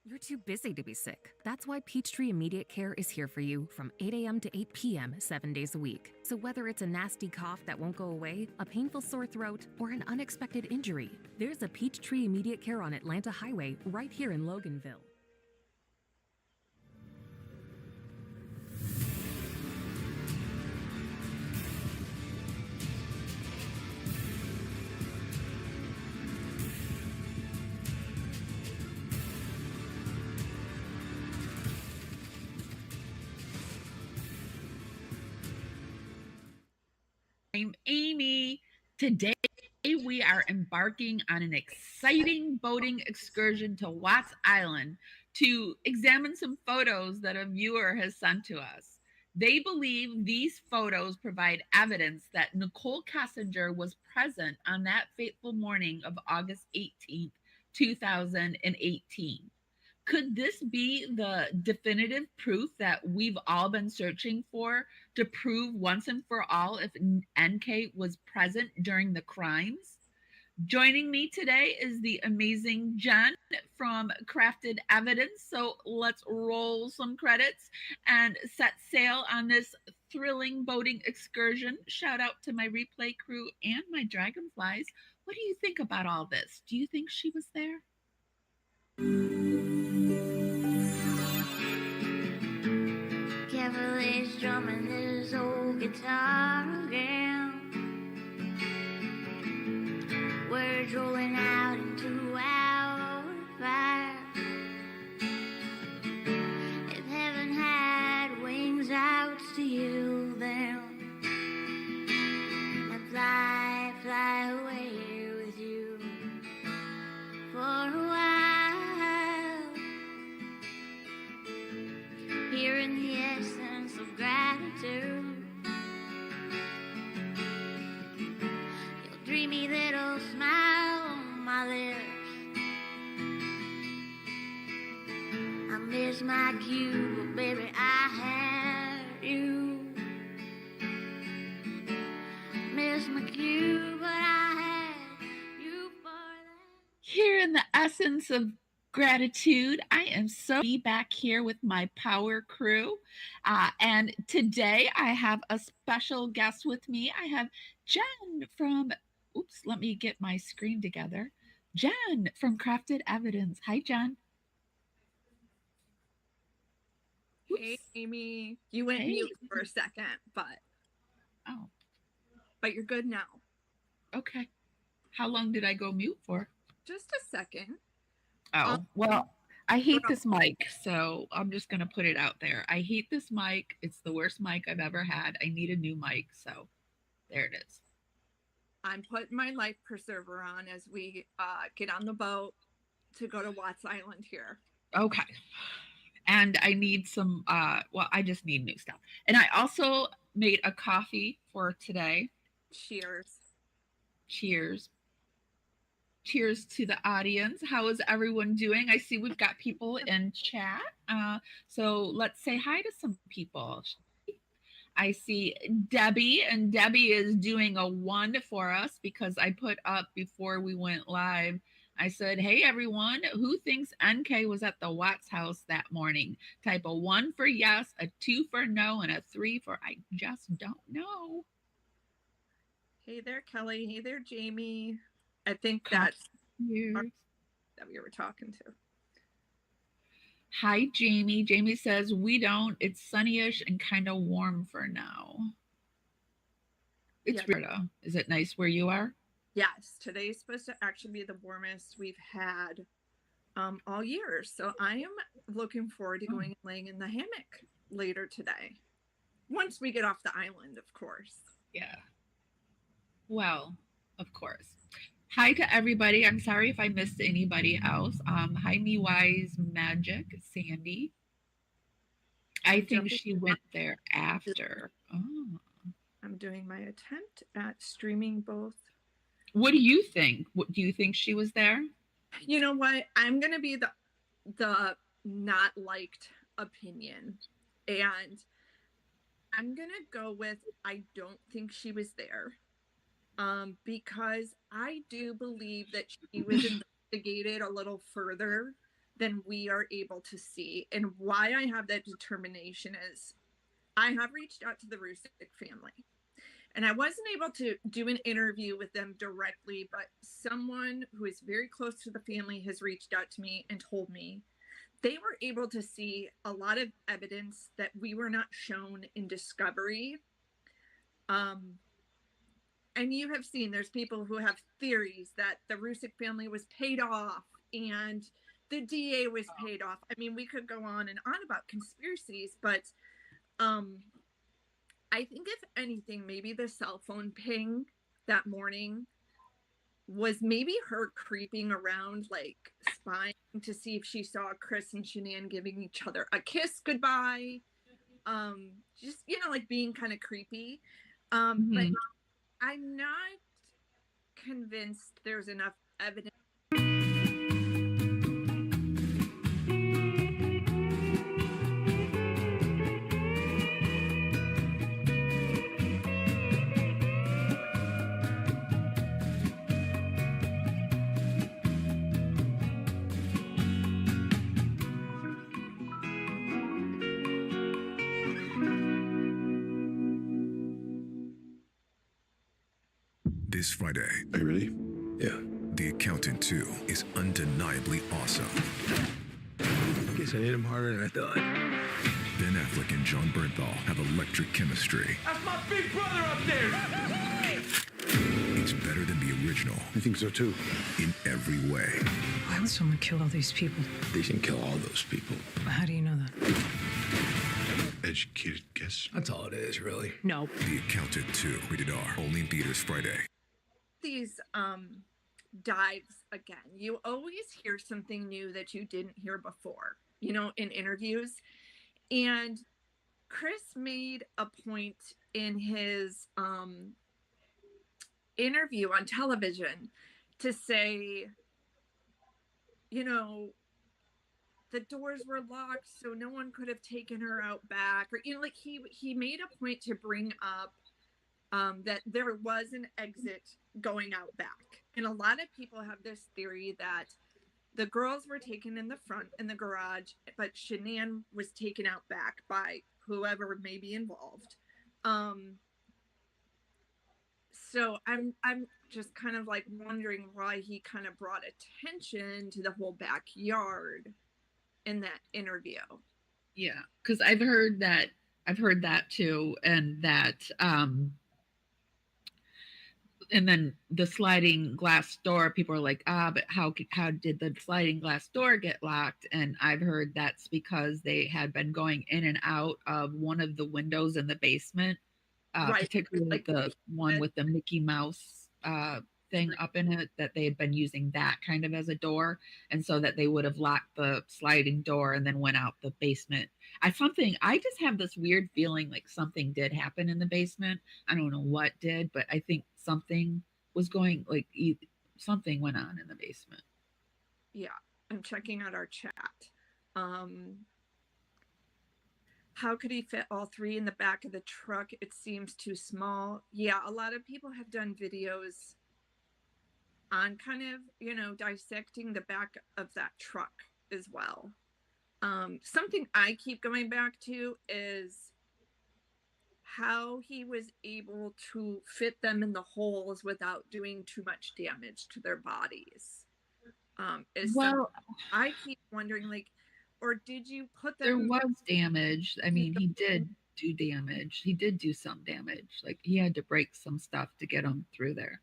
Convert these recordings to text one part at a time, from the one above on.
You're too busy to be sick. That's why Peachtree Immediate Care is here for you from 8 a.m. to 8 p.m. 7 days a week. So whether it's a nasty cough that won't go away, a painful sore throat, or an unexpected injury, there's a Peachtree Immediate Care on Atlanta Highway right here in Loganville. I'm Amy. Today we are embarking on an exciting boating excursion to Watts Island to examine some photos that a viewer has sent to us. They believe these photos provide evidence that Nichol Kessinger was present on that fateful morning of August 18th, 2018. Could this be the definitive proof that we've all been searching for to prove once and for all if NK was present during the crimes? Joining me today is the amazing Jen from Crafted Evidence. So let's roll some credits and set sail on this thrilling boating excursion. Shout out to my replay crew and my dragonflies. What do you think about all this? Do you think she was there? Cavalier's drumming his old guitar again. Words rolling out into wildfire. If heaven had wings, I would steal them and fly, fly away with you for a while. Hearing the essence of gratitude. Your dreamy little smile on my lips. I miss my cue, but baby, I had you. Miss my cue, but I had you for that. Here in the essence of gratitude, I am so happy to be back here with my power crew. And today I have a special guest with me. I have Jen from, let me get my screen together. Jen from Crafted Evidence. Hi, Jen. Hey, Amy. You went mute for a second, but you're good now. Okay. How long did I go mute for? Just a second. Oh, well, I hate this mic, so I'm just going to put it out there. I hate this mic. It's the worst mic I've ever had. I need a new mic, so there it is. I'm putting my life preserver on as we get on the boat to go to Watts Island here. Okay. And I need some, I just need new stuff. And I also made a coffee for today. Cheers. Cheers. Cheers to the audience. How is everyone doing? I see we've got people in chat. So let's say hi to some people. I see Debbie, and Debbie is doing a 1 for us because I put up before we went live. I said, hey, everyone, who thinks NK was at the Watts house that morning? Type a 1 for yes, a 2 for no, and a 3 for I just don't know. Hey there, Kelly. Hey there, Jamie. I think that's that we were talking to. Hi, Jamie. Jamie says, we don't. It's sunnyish and kind of warm for now. It's Florida. Is it nice where you are? Yes. Today's supposed to actually be the warmest we've had all year. So I am looking forward to going and laying in the hammock later today. Once we get off the island, of course. Yeah. Well, of course. Hi to everybody. I'm sorry if I missed anybody else. Hi, Me Wise Magic, Sandy. I think she went there after. Oh. I'm doing my attempt at streaming both. What do you think? Do you think she was there? You know what? I'm going to be the not liked opinion. And I'm going to go with I don't think she was there. Because I do believe that she was investigated a little further than we are able to see. And why I have that determination is I have reached out to the Rusick family. And I wasn't able to do an interview with them directly, but someone who is very close to the family has reached out to me and told me they were able to see a lot of evidence that we were not shown in Discovery. And you have seen there's people who have theories that the Rusick family was paid off and the DA was paid off. I mean, we could go on and on about conspiracies, but I think if anything, maybe the cell phone ping that morning was maybe her creeping around, like spying to see if she saw Chris and Shanann giving each other a kiss goodbye. Just, you know, like being kind of creepy. But I'm not convinced there's enough evidence. This Friday. Are you ready? Yeah. The Accountant 2 is undeniably awesome. I guess I hit him harder than I thought. Ben Affleck and John Bernthal have electric chemistry. That's my big brother up there! It's better than the original. I think so too. In every way. Why would someone kill all these people? They didn't kill all those people. How do you know that? Educated guess. That's all it is, really. No. The Accountant 2, rated R, only in theaters Friday. These dives again, you always hear something new that you didn't hear before, you know, in interviews. And Chris made a point in his interview on television to say, you know, the doors were locked, so no one could have taken her out back, or, you know, like he made a point to bring up that there was an exit going out back. And a lot of people have this theory that the girls were taken in the front in the garage, but Shanann was taken out back by whoever may be involved. So I'm just kind of like wondering why he kind of brought attention to the whole backyard in that interview. Yeah, because I've heard that too, and that and then the sliding glass door, people are like, but how did the sliding glass door get locked? And I've heard that's because they had been going in and out of one of the windows in the basement, Right. particularly Like the one with the Mickey Mouse thing up in it, that they had been using that kind of as a door, and so that they would have locked the sliding door and then went out the basement. I just have this weird feeling like something did happen in the basement. I don't know what did, but I think something was going, like something went on in the basement. Yeah, I'm checking out our chat. How could he fit all three in the back of the truck? It seems too small. Yeah, a lot of people have done videos on kind of, you know, dissecting the back of that truck as well. Something I keep going back to is how he was able to fit them in the holes without doing too much damage to their bodies. I keep wondering, like, or did you put them? There was damage. I mean, he did do damage. He did do some damage. Like, he had to break some stuff to get him through there.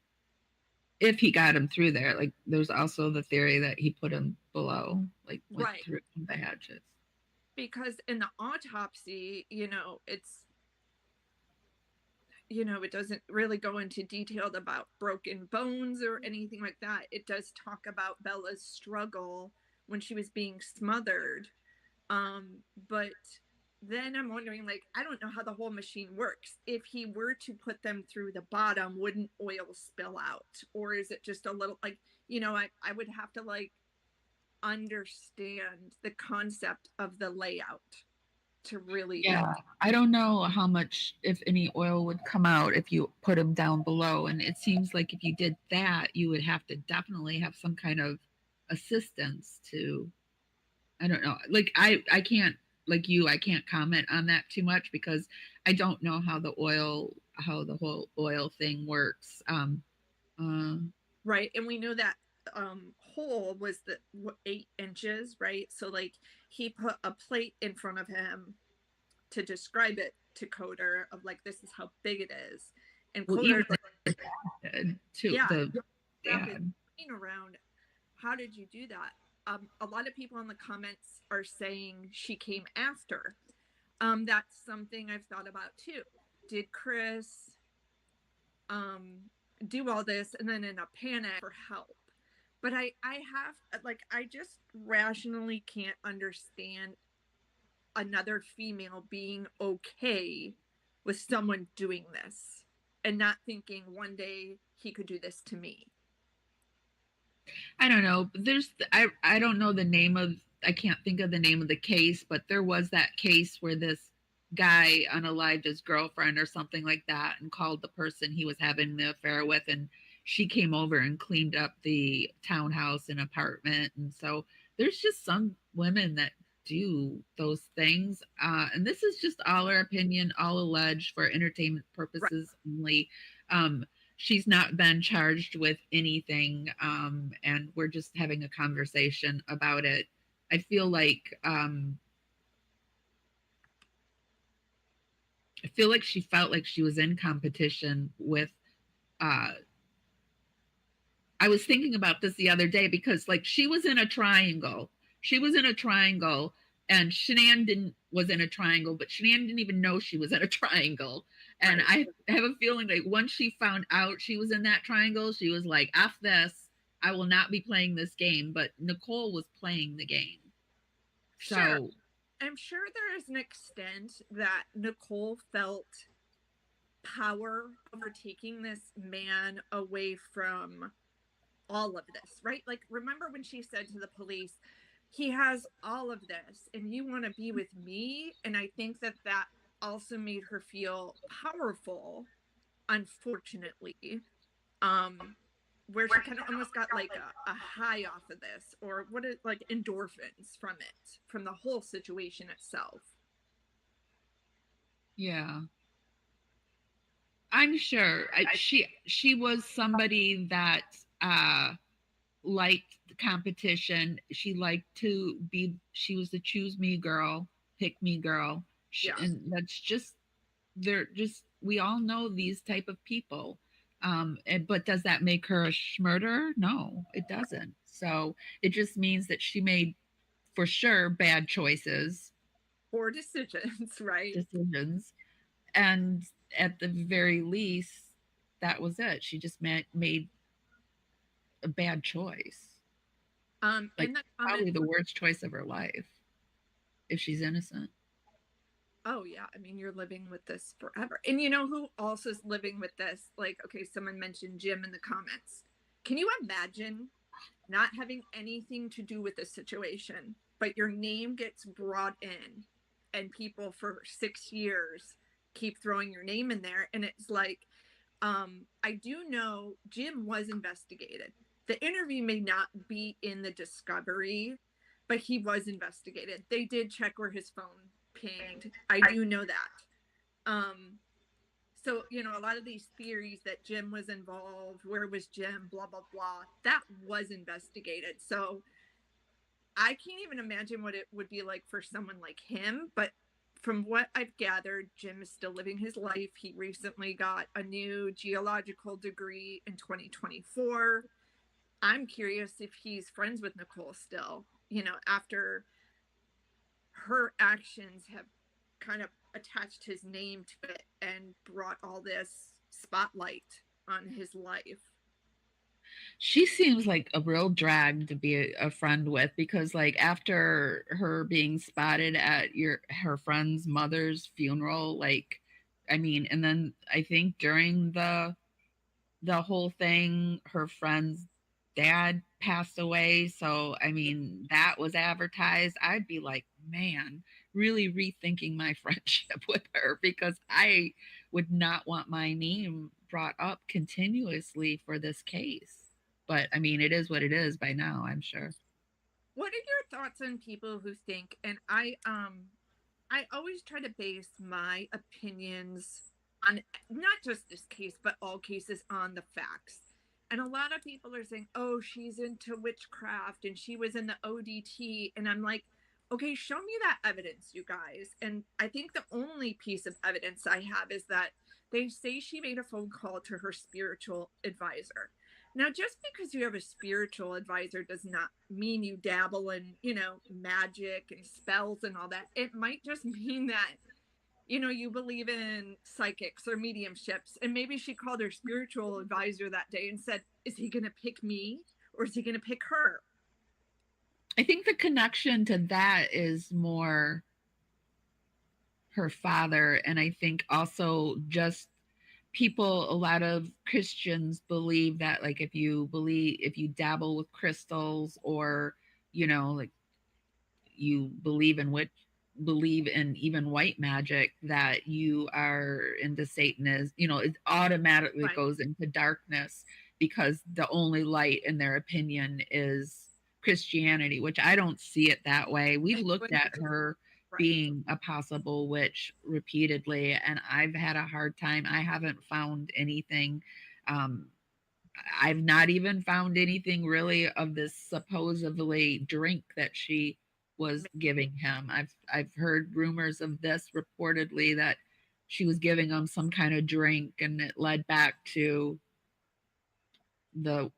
If he got him through there, like, there's also the theory that he put him below, like, went Right. through the hatches. Because in the autopsy, you know, it's, you know, it doesn't really go into detail about broken bones or anything like that. It does talk about Bella's struggle when she was being smothered. But then I'm wondering, like, I don't know how the whole machine works. If he were to put them through the bottom, wouldn't oil spill out? Or is it just a little, like, you know, I would have to, like, understand the concept of the layout to really. Yeah, I don't know how much, if any, oil would come out if you put them down below. And it seems like if you did that, you would have to definitely have some kind of assistance to I don't know. Like I can't, like you, I can't comment on that too much because I don't know how the whole oil thing works. Uh, Right. And we know that hole was 8 inches, right? So like he put a plate in front of him to describe it to Coder of like this is how big it is. And well, even Coder's like, to yeah, the wrap his dad. brain around how did you do that? A lot of people in the comments are saying she came after. That's something I've thought about too. Did Chris do all this and then in a panic for help? But I have like I just rationally can't understand another female being okay with someone doing this and not thinking one day he could do this to me. I don't know. I don't know the name of, I can't think of the name of the case, but there was that case where this guy unalived his girlfriend or something like that and called the person he was having the affair with, and she came over and cleaned up the townhouse and apartment. And so there's just some women that do those things. And this is just all our opinion, all alleged for entertainment purposes only. She's not been charged with anything, and we're just having a conversation about it. I feel like she felt like she was in competition with. I was thinking about this the other day because like she was in a triangle. She was in a triangle, and Shanann was in a triangle, but Shanann didn't even know she was in a triangle. And right. I have a feeling like once she found out she was in that triangle, she was like, "F this! I will not be playing this game." But Nichol was playing the game. Sure. So I'm sure there is an extent that Nichol felt power over taking this man away from all of this, right? Like, remember when she said to the police, he has all of this and you want to be with me? And I think that that also made her feel powerful, unfortunately, where she kind of almost got like a high off of this, or what is like endorphins from it, from the whole situation itself. Yeah. I'm sure she was somebody that liked the competition. She liked to be, she was the choose me girl, pick me girl. And that's just, they're just, we all know these type of people. But does that make her a murderer? No, it doesn't. So it just means that she made, for sure, bad choices. Poor decisions, right? Decisions. And at the very least, that was it. She just made a bad choice. Like, probably the worst choice of her life if she's innocent. Oh yeah, I mean, you're living with this forever. And you know who also is living with this? Like, okay, someone mentioned Jim in the comments. Can you imagine not having anything to do with this situation, but your name gets brought in and people for 6 years keep throwing your name in there? And it's like, I do know Jim was investigated. The interview may not be in the discovery, but he was investigated. They did check where his phone pinged. I do know that. So, you know, a lot of these theories that Jim was involved, where was Jim, blah, blah, blah, that was investigated. So I can't even imagine what it would be like for someone like him. But from what I've gathered, Jim is still living his life. He recently got a new geological degree in 2024. I'm curious if he's friends with Nichol still, you know, after her actions have kind of attached his name to it and brought all this spotlight on his life. She seems like a real drag to be a friend with, because like after her being spotted at her friend's mother's funeral, like, I mean, and then I think during the whole thing, her friend's dad passed away. So, I mean, that was advertised. I'd be like, man, really rethinking my friendship with her, because I would not want my name brought up continuously for this case. But I mean, it is what it is by now, I'm sure. What are your thoughts on people who think, and I always try to base my opinions on not just this case, but all cases on the facts. And a lot of people are saying, oh, she's into witchcraft and she was in the ODT. And I'm like, okay, show me that evidence, you guys. And I think the only piece of evidence I have is that they say she made a phone call to her spiritual advisor. Now, just because you have a spiritual advisor does not mean you dabble in, magic and spells and all that. It might just mean that, you believe in psychics or mediumships. And maybe she called her spiritual advisor that day and said, is he going to pick me or is he going to pick her? I think the connection to that is more her father. And I think also just people, a lot of Christians believe that, like, if you dabble with crystals, or like you believe in even white magic, that you are into Satanism. It automatically Right. goes into darkness, because the only light, in their opinion, is Christianity, which I don't see it that way. We've looked at her Right. being a possible witch repeatedly, and I've had a hard time. I haven't found anything. I've not even found anything really of this supposedly drink that she was giving him. I've heard rumors of this reportedly, that she was giving him some kind of drink, and it led back to the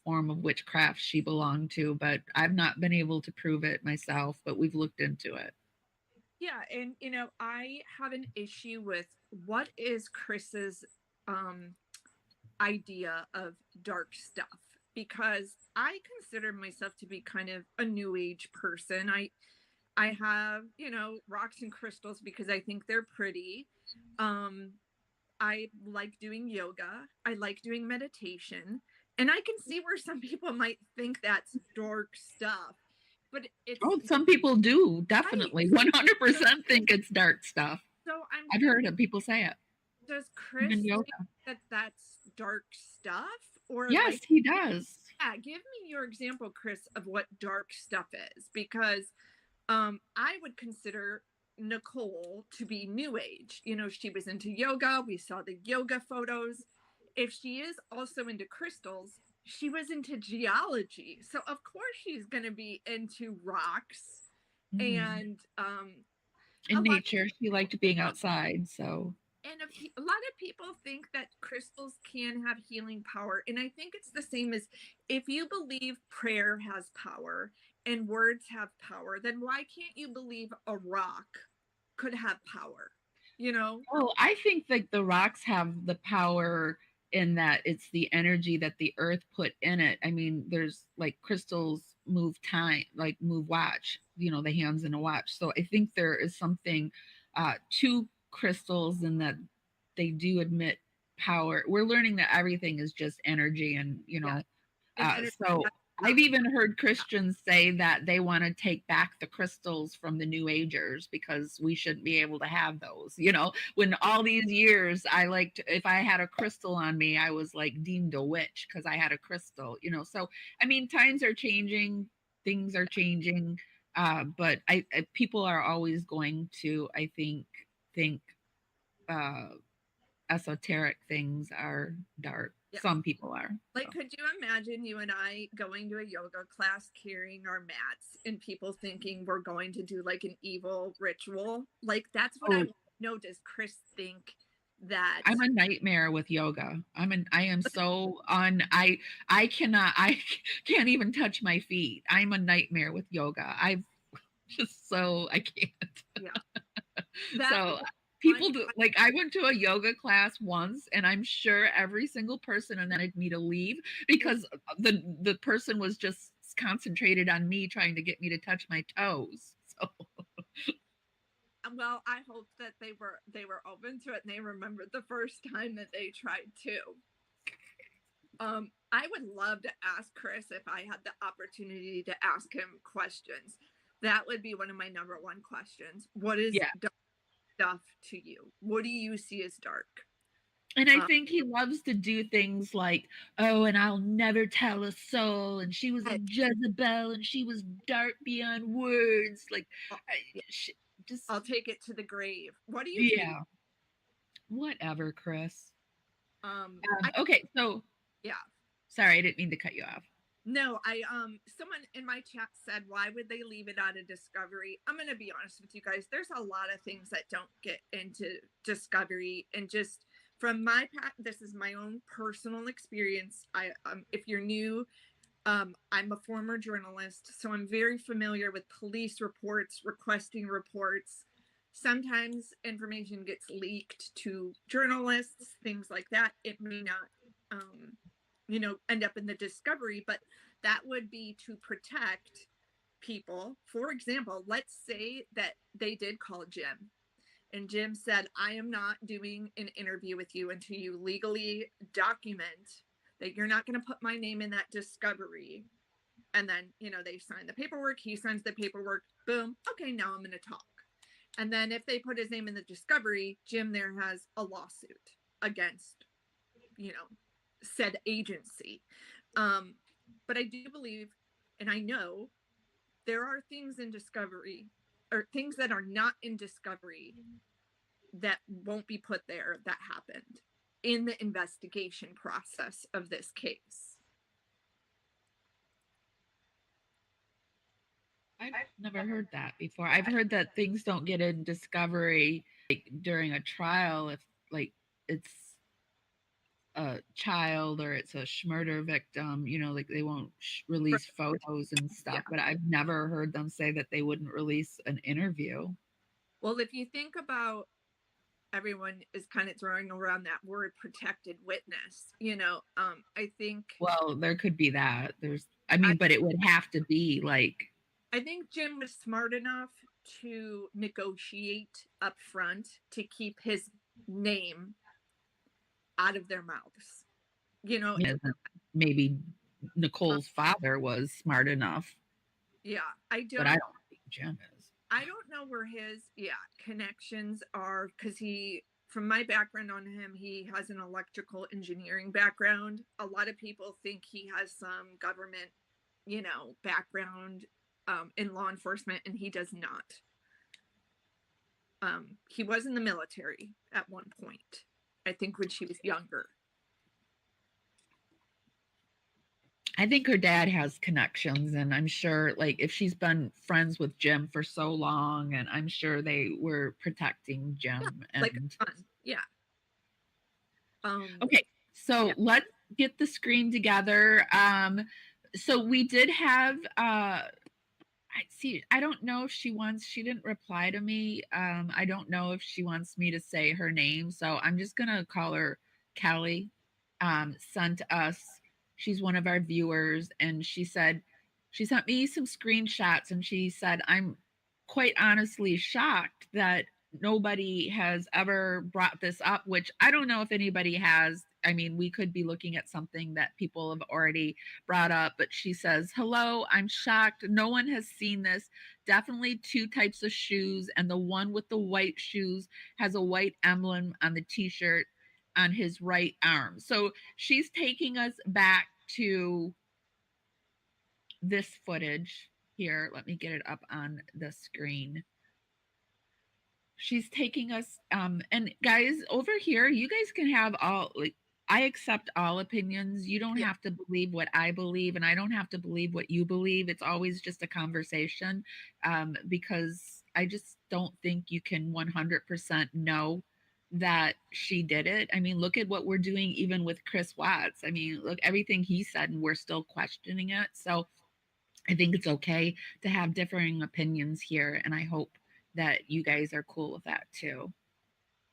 form of witchcraft she belonged to, but I've not been able to prove it myself, but we've looked into it. Yeah, and I have an issue with what is Chris's idea of dark stuff, because I consider myself to be kind of a new age person. I have, rocks and crystals because I think they're pretty. I like doing yoga. I like doing meditation. And I can see where some people might think that's dark stuff. But it's some people do definitely 100% think it's dark stuff. So I've heard of people say it. Does Chris think that that's dark stuff? Or yes, he does. Yeah, give me your example, Chris, of what dark stuff is, because I would consider Nichol to be new age. She was into yoga. We saw the yoga photos. If she is also into crystals, she was into geology. So of course she's going to be into rocks and in nature. She liked being outside. So, and a lot of people think that crystals can have healing power. And I think it's the same as, if you believe prayer has power and words have power, then why can't you believe a rock could have power? Well, I think that the rocks have the power in that it's the energy that the earth put in it. I mean, there's like crystals move time, like move watch, the hands in a watch. So I think there is something to crystals, in that they do admit power. We're learning that everything is just energy, and so I've even heard Christians say that they want to take back the crystals from the New Agers, because we shouldn't be able to have those. When all these years if I had a crystal on me, I was like deemed a witch because I had a crystal. So I mean, times are changing, things are changing, but I people are always going to, I think esoteric things are dark. Yeah. Some people are. Could you imagine you and I going to a yoga class, carrying our mats, and people thinking we're going to do like an evil ritual? That's what I know. Does Chris think that I'm a nightmare with yoga? I can't even touch my feet. I'm a nightmare with yoga. I can't. Yeah. So people do, I went to a yoga class once, and I'm sure every single person wanted me to leave, because the person was just concentrated on me, trying to get me to touch my toes. So well, I hope that they were open to it and they remembered the first time that they tried too. I would love to ask Chris, if I had the opportunity to ask him questions. That would be one of my number one questions. What is dark stuff to you? What do you see as dark? And I think he loves to do things like, oh, and I'll never tell a soul, and she was a Jezebel, and she was dark beyond words. Like, yeah. just I'll take it to the grave. What do you think? yeah, whatever, Chris. I, Okay, so yeah. sorry, I didn't mean to cut you off. No, someone in my chat said, why would they leave it out of Discovery? I'm going to be honest with you guys. There's a lot of things that don't get into Discovery, and just from this is my own personal experience. If you're new, I'm a former journalist, so I'm very familiar with police reports, requesting reports. Sometimes information gets leaked to journalists, things like that. It may not, end up in the Discovery, but that would be to protect people. For example, let's say that they did call Jim, and Jim said, I am not doing an interview with you until you legally document that you're not going to put my name in that Discovery. And then, they sign the paperwork. He signs the paperwork. Boom. Okay, now I'm going to talk. And then if they put his name in the Discovery, Jim there has a lawsuit against, said agency. But I do believe, and I know, there are things in Discovery, or things that are not in Discovery, that won't be put there, that happened in the investigation process of this case. I've never heard that before. I've heard that things don't get in Discovery during a trial if it's a child or it's a murder victim, like they won't release photos and stuff. Yeah. But I've never heard them say that they wouldn't release an interview. Well, if you think about, everyone is kind of throwing around that word protected witness, I think. Well, there could be that. But it would have to be like. I think Jim was smart enough to negotiate up front to keep his name out of their mouths. Maybe Nichole's father was smart enough. Yeah, but I don't think Jim is. I don't know where his connections are, because from my background on him, he has an electrical engineering background. A lot of people think he has some government, background in law enforcement, and he does not. He was in the military at one point, I think, when she was younger. I think her dad has connections, and I'm sure, if she's been friends with Jim for so long, and I'm sure they were protecting Jim. Yeah. Okay, so let's get the screen together. So we did have. I don't know if she didn't reply to me. I don't know if she wants me to say her name, so I'm just gonna call her Kelly. Sent us. She's one of our viewers, and she sent me some screenshots, and she said, I'm quite honestly shocked that nobody has ever brought this up, which I don't know if anybody has. I mean, we could be looking at something that people have already brought up, but she says, hello, I'm shocked. No one has seen this. Definitely two types of shoes, and the one with the white shoes has a white emblem on the t-shirt on his right arm. So she's taking us back to this footage here. Let me get it up on the screen. She's taking us and guys, over here, you guys can have I accept all opinions. You don't have to believe what I believe, and I don't have to believe what you believe. It's always just a conversation, because I just don't think you can 100% know that she did it. I mean, look at what we're doing even with Chris Watts. I mean, look, everything he said, and we're still questioning it. So I think it's okay to have differing opinions here, and I hope that you guys are cool with that too.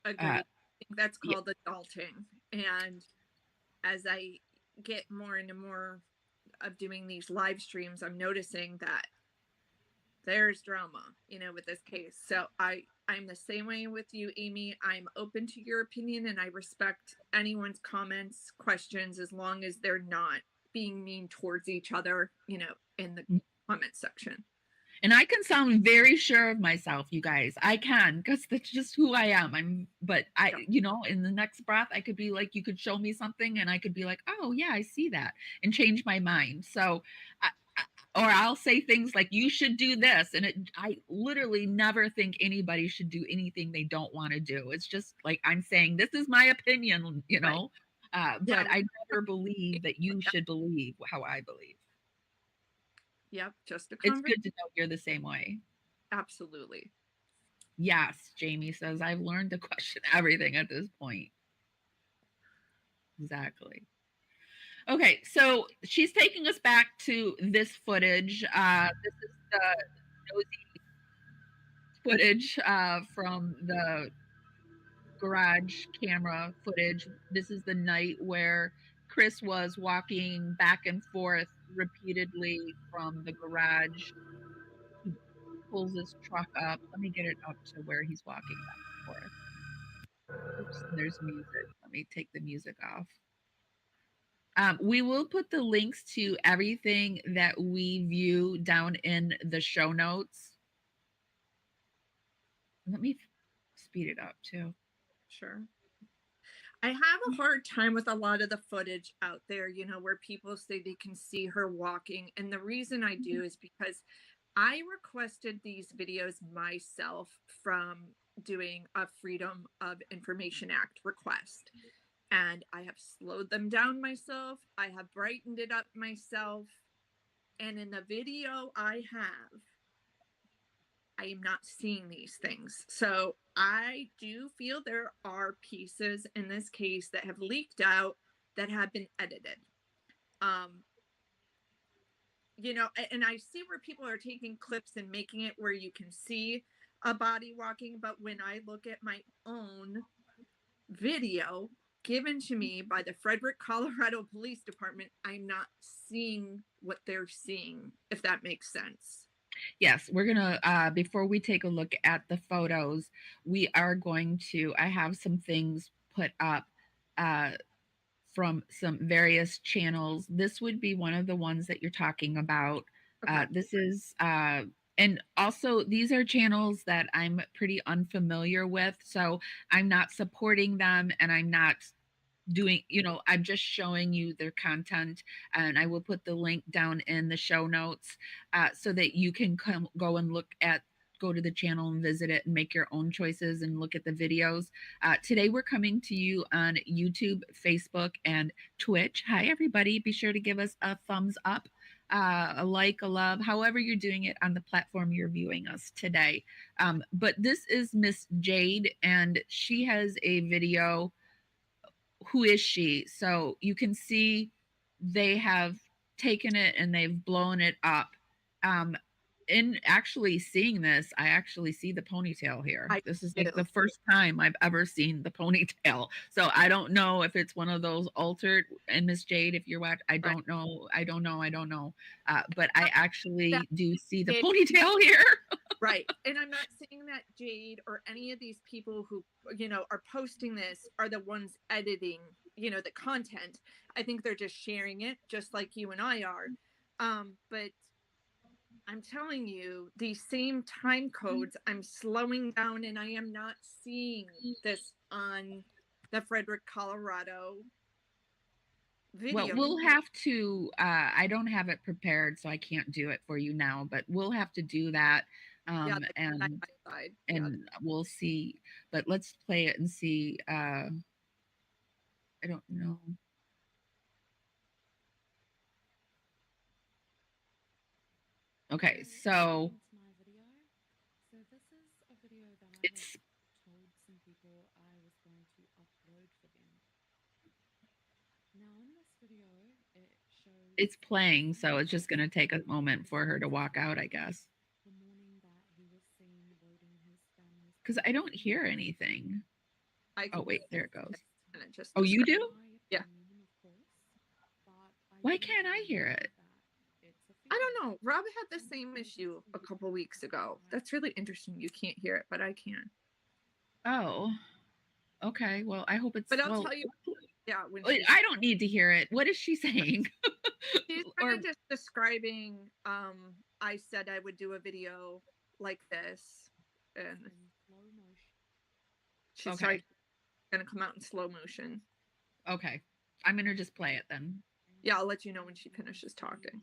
Agreed. I think that's called adulting. And as I get more and more of doing these live streams, I'm noticing that there's drama, with this case. So I'm the same way with you, Amy. I'm open to your opinion, and I respect anyone's comments, questions, as long as they're not being mean towards each other, in the comment section. And I can sound very sure of myself, you guys. I can, because that's just who I am. But in the next breath, I could be like, you could show me something and I could be like, oh, yeah, I see that, and change my mind. So, or I'll say things like, you should do this. And I literally never think anybody should do anything they don't want to do. It's just like, I'm saying, this is my opinion, Right. but I never believe that you should believe how I believe. Yep. Just a It's conversation. good to know you're the same way. Absolutely. Yes, Jamie says, I've learned to question everything at this point. Exactly. Okay, so she's taking us back to this footage. This is the nosy footage from the garage camera footage. This is the night where Chris was walking back and forth repeatedly from the garage. He pulls his truck up. Let me get it up to where he's walking back and forth. Oops, there's music. Let me take the music off. We will put the links to everything that we view down in the show notes. Let me speed it up too. Sure. I have a hard time with a lot of the footage out there, where people say they can see her walking. And the reason I do is because I requested these videos myself from doing a Freedom of Information Act request. And I have slowed them down myself. I have brightened it up myself. And in the video I am not seeing these things. So I do feel there are pieces in this case that have leaked out that have been edited. And I see where people are taking clips and making it where you can see a body walking, but when I look at my own video given to me by the Frederick, Colorado Police Department, I'm not seeing what they're seeing, if that makes sense. Yes, we're gonna before we take a look at the photos, we are going to I have some things put up from some various channels. This would be one of the ones that you're talking about. Okay. This is and also these are channels that I'm pretty unfamiliar with, so I'm not supporting them and I'm not doing, I'm just showing you their content, and I will put the link down in the show notes so that you can go and go to the channel and visit it and make your own choices and look at the videos. Today we're coming to you on YouTube, Facebook, and Twitch. Hi everybody, be sure to give us a thumbs up, a like, a love, however you're doing it on the platform you're viewing us today. But this is Miss Jade, and she has a video. Who is she? So you can see they have taken it and they've blown it up. In actually seeing this, I actually see the ponytail here. This is like the first time I've ever seen the ponytail. So I don't know if it's one of those altered. And Miss Jade, if you're watching, I don't know. But I actually do see the ponytail here. Right. And I'm not saying that Jade or any of these people who, are posting this are the ones editing, the content. I think they're just sharing it just like you and I are. But I'm telling you, these same time codes, I'm slowing down and I am not seeing this on the Frederick, Colorado video. Well, we'll have to, I don't have it prepared, so I can't do it for you now, but we'll have to do that. And we'll see, but let's play it and see. I don't know. Okay, so it's it's playing, so it's just going to take a moment for her to walk out, I guess. Because I don't hear anything. Oh, wait, there it goes. Oh, you do? Yeah. Why can't I hear it? I don't know. Rob had the same issue a couple weeks ago. That's really interesting. You can't hear it, but I can. Oh, okay. Well, I hope it's. But I'll tell you, Yeah, when Wait, she's I don't need to hear it. What is she saying? she's Or kind of just describing. I said I would do a video like this, and she's okay, gonna come out in slow motion. okay. I'm gonna just play it then. Yeah, I'll let you know when she finishes talking.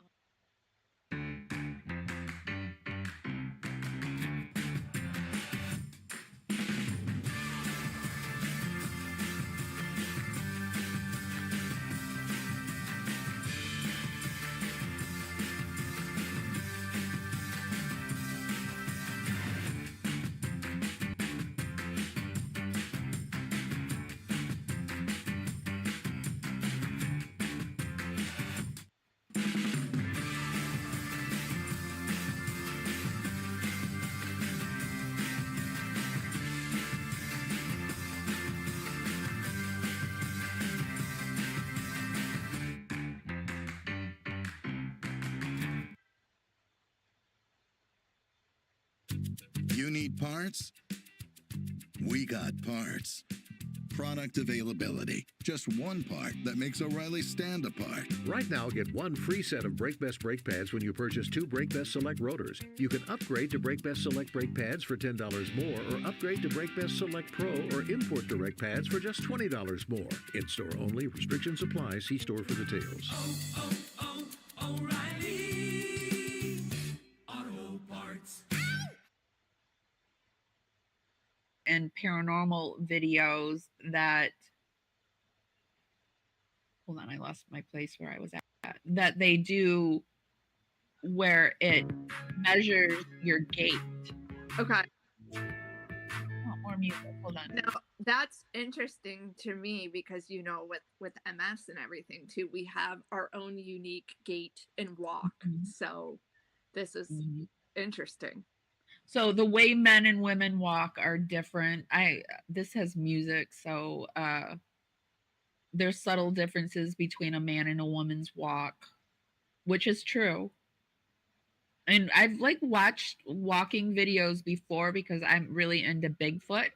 You need parts? We got parts. Product availability. Just one part that makes O'Reilly stand apart. Right now, get one free set of Brake Best brake pads when you purchase 2 Brake Best Select rotors. You can upgrade to Brake Best Select brake pads for $10 more, or upgrade to Brake Best Select Pro or import direct pads for just $20 more. In-store only. Restrictions apply. See store for details. O'Reilly Auto Parts. And paranormal videos that, hold on, I lost my place where I was at, that they do where it measures your gait. Okay. Oh, more music. Hold on. Now that's interesting to me because with MS and everything too, we have our own unique gait and walk. Mhm. So this is interesting. So the way men and women walk are different. This has music, so there's subtle differences between a man and a woman's walk, which is true. And I've watched walking videos before because I'm really into Bigfoot,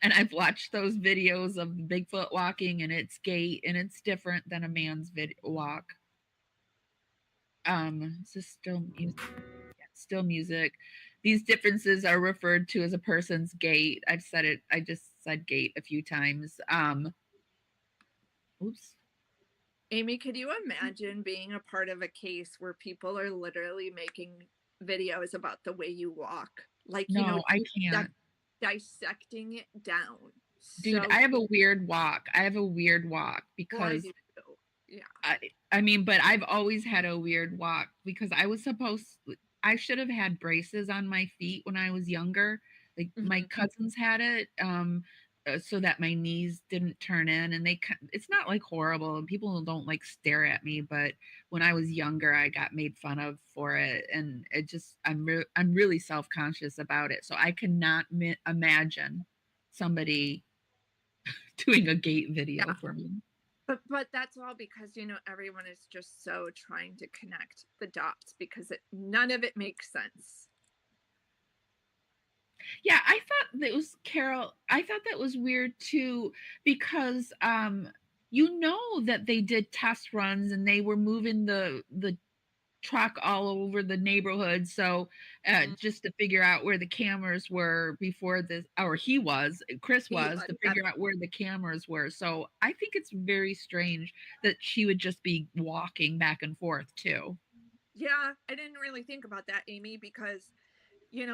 and I've watched those videos of Bigfoot walking and its gait, and it's different than a man's walk. Is this still music? Yeah, still music. These differences are referred to as a person's gait. I've said it. I just said gait a few times. Oops. Amy, could you imagine being a part of a case where people are literally making videos about the way you walk? No, I can't. Dissecting it down. Dude, I have a weird walk. Because yeah. I mean, but I've always had a weird walk because I should have had braces on my feet when I was younger. My cousins had it, so that my knees didn't turn in, and it's not horrible, and people don't stare at me, but when I was younger, I got made fun of for it, and it just I'm really self-conscious about it. So I cannot imagine somebody doing a gait video for me. But that's all because everyone is just so trying to connect the dots because none of it makes sense. Yeah, I thought that was weird too because that they did test runs and they were moving the truck all over the neighborhood, so just to figure out where the cameras were before this, or Chris was to figure out where the cameras were. So I think it's very strange that she would just be walking back and forth too. Yeah, I didn't really think about that, Amy, because when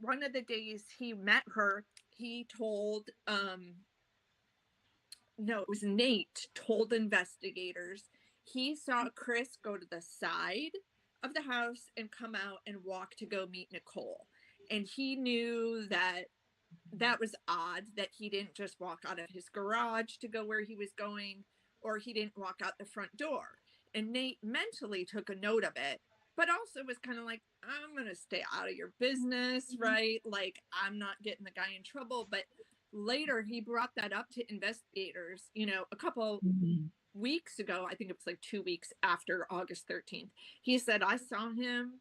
one of the days he met her, he told no, it was Nate told investigators he saw Chris go to the side of the house and come out and walk to go meet Nichol. And he knew that was odd, that he didn't just walk out of his garage to go where he was going, or he didn't walk out the front door. And Nate mentally took a note of it, but also was kind of like, I'm going to stay out of your business, right? I'm not getting the guy in trouble. But later he brought that up to investigators, a couple weeks ago. I think it was 2 weeks after August 13th. He said, I saw him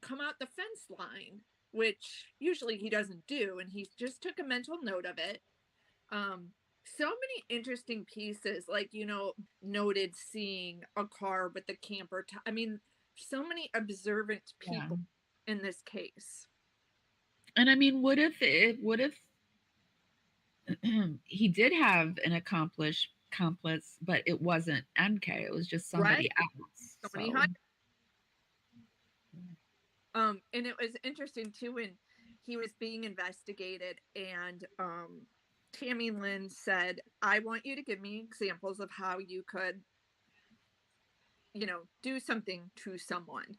come out the fence line, which usually he doesn't do. And he just took a mental note of it. So many interesting pieces, like, noted seeing a car with the camper. I mean, so many observant Yeah. people in this case. And I mean, what if he did have an accomplice, but it wasn't NK, it was just Right? somebody else. Somebody So and it was interesting too when he was being investigated, and Tammy Lynn said, I want you to give me examples of how you could, do something to someone.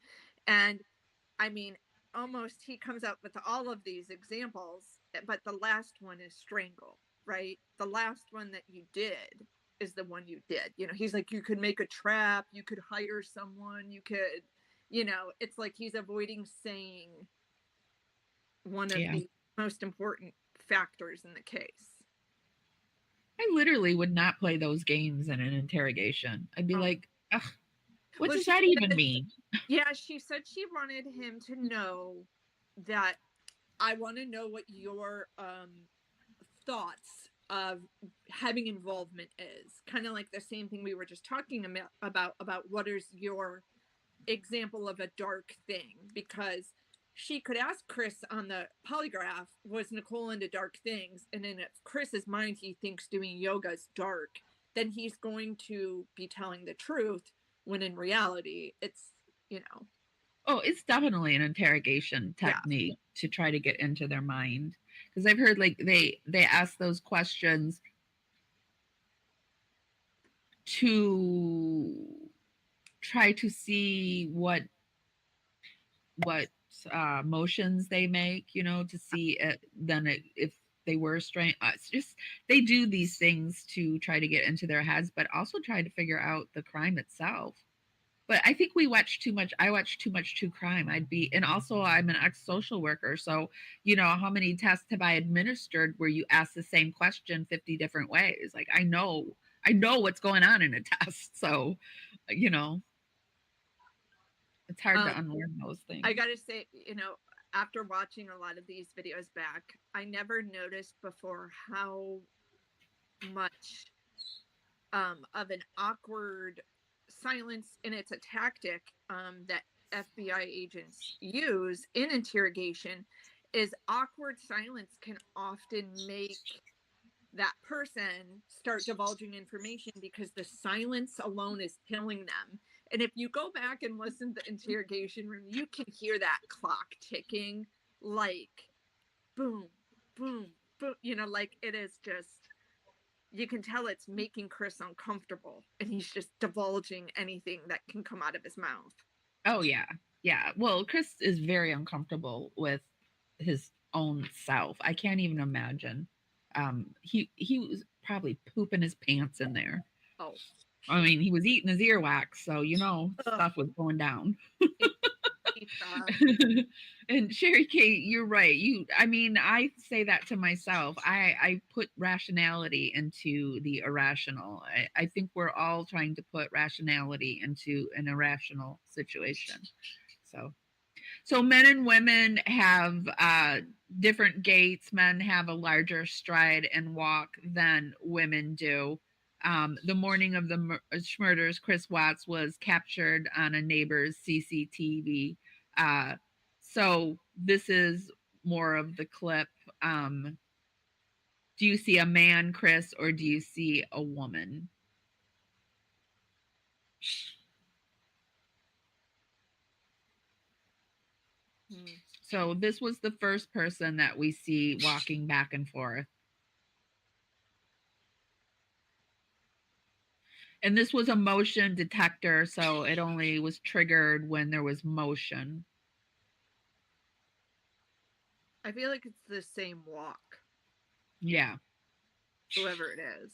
And I mean, almost he comes up with all of these examples, but the last one is strangle, right? The last one that you did is the one you did. He's like, you could make a trap, you could hire someone, you could, it's like he's avoiding saying one of yeah. the most important factors in the case. I literally would not play those games in an interrogation. I'd be Oh, like, ugh, what well, does she that even said, mean? yeah, she said she wanted him to know that I want to know what your thoughts of having involvement is. Kind of like the same thing we were just talking about what is your example of a dark thing, because she could ask Chris on the polygraph, was Nichol into dark things? And in Chris's mind, he thinks doing yoga is dark. Then he's going to be telling the truth, when in reality, it's, Oh, it's definitely an interrogation yeah. technique to try to get into their mind. Because I've heard like they ask those questions to try to see what motions they make, to see if they were strange. It's just they do these things to try to get into their heads, but also try to figure out the crime itself. But I think we watch too much. I watch too much true crime. And also I'm an ex social worker, so how many tests have I administered where you ask the same question 50 different ways? Like I know what's going on in a test, so you know it's hard to unlearn those things. I gotta say, after watching a lot of these videos back, I never noticed before how much of an awkward silence, and it's a tactic that FBI agents use in interrogation, is awkward silence can often make that person start divulging information because the silence alone is killing them. And if you go back and listen to the interrogation room, you can hear that clock ticking, like boom, boom, boom, like it is just, you can tell it's making Chris uncomfortable, and he's just divulging anything that can come out of his mouth. Oh yeah. Yeah. Well, Chris is very uncomfortable with his own self. I can't even imagine. He was probably pooping his pants in there. Oh, I mean, he was eating his earwax, so ugh, stuff was going down. he thought, And Sherry Kate, you're right. I mean, I say that to myself. I put rationality into the irrational. I think we're all trying to put rationality into an irrational situation. So men and women have different gaits. Men have a larger stride and walk than women do. The morning of the murders, Chris Watts was captured on a neighbor's CCTV. So this is more of the clip. Do you see a man, Chris, or do you see a woman? So this was the first person that we see walking back and forth. And this was a motion detector, so it only was triggered when there was motion. I feel like it's the same walk, Yeah. whoever it is.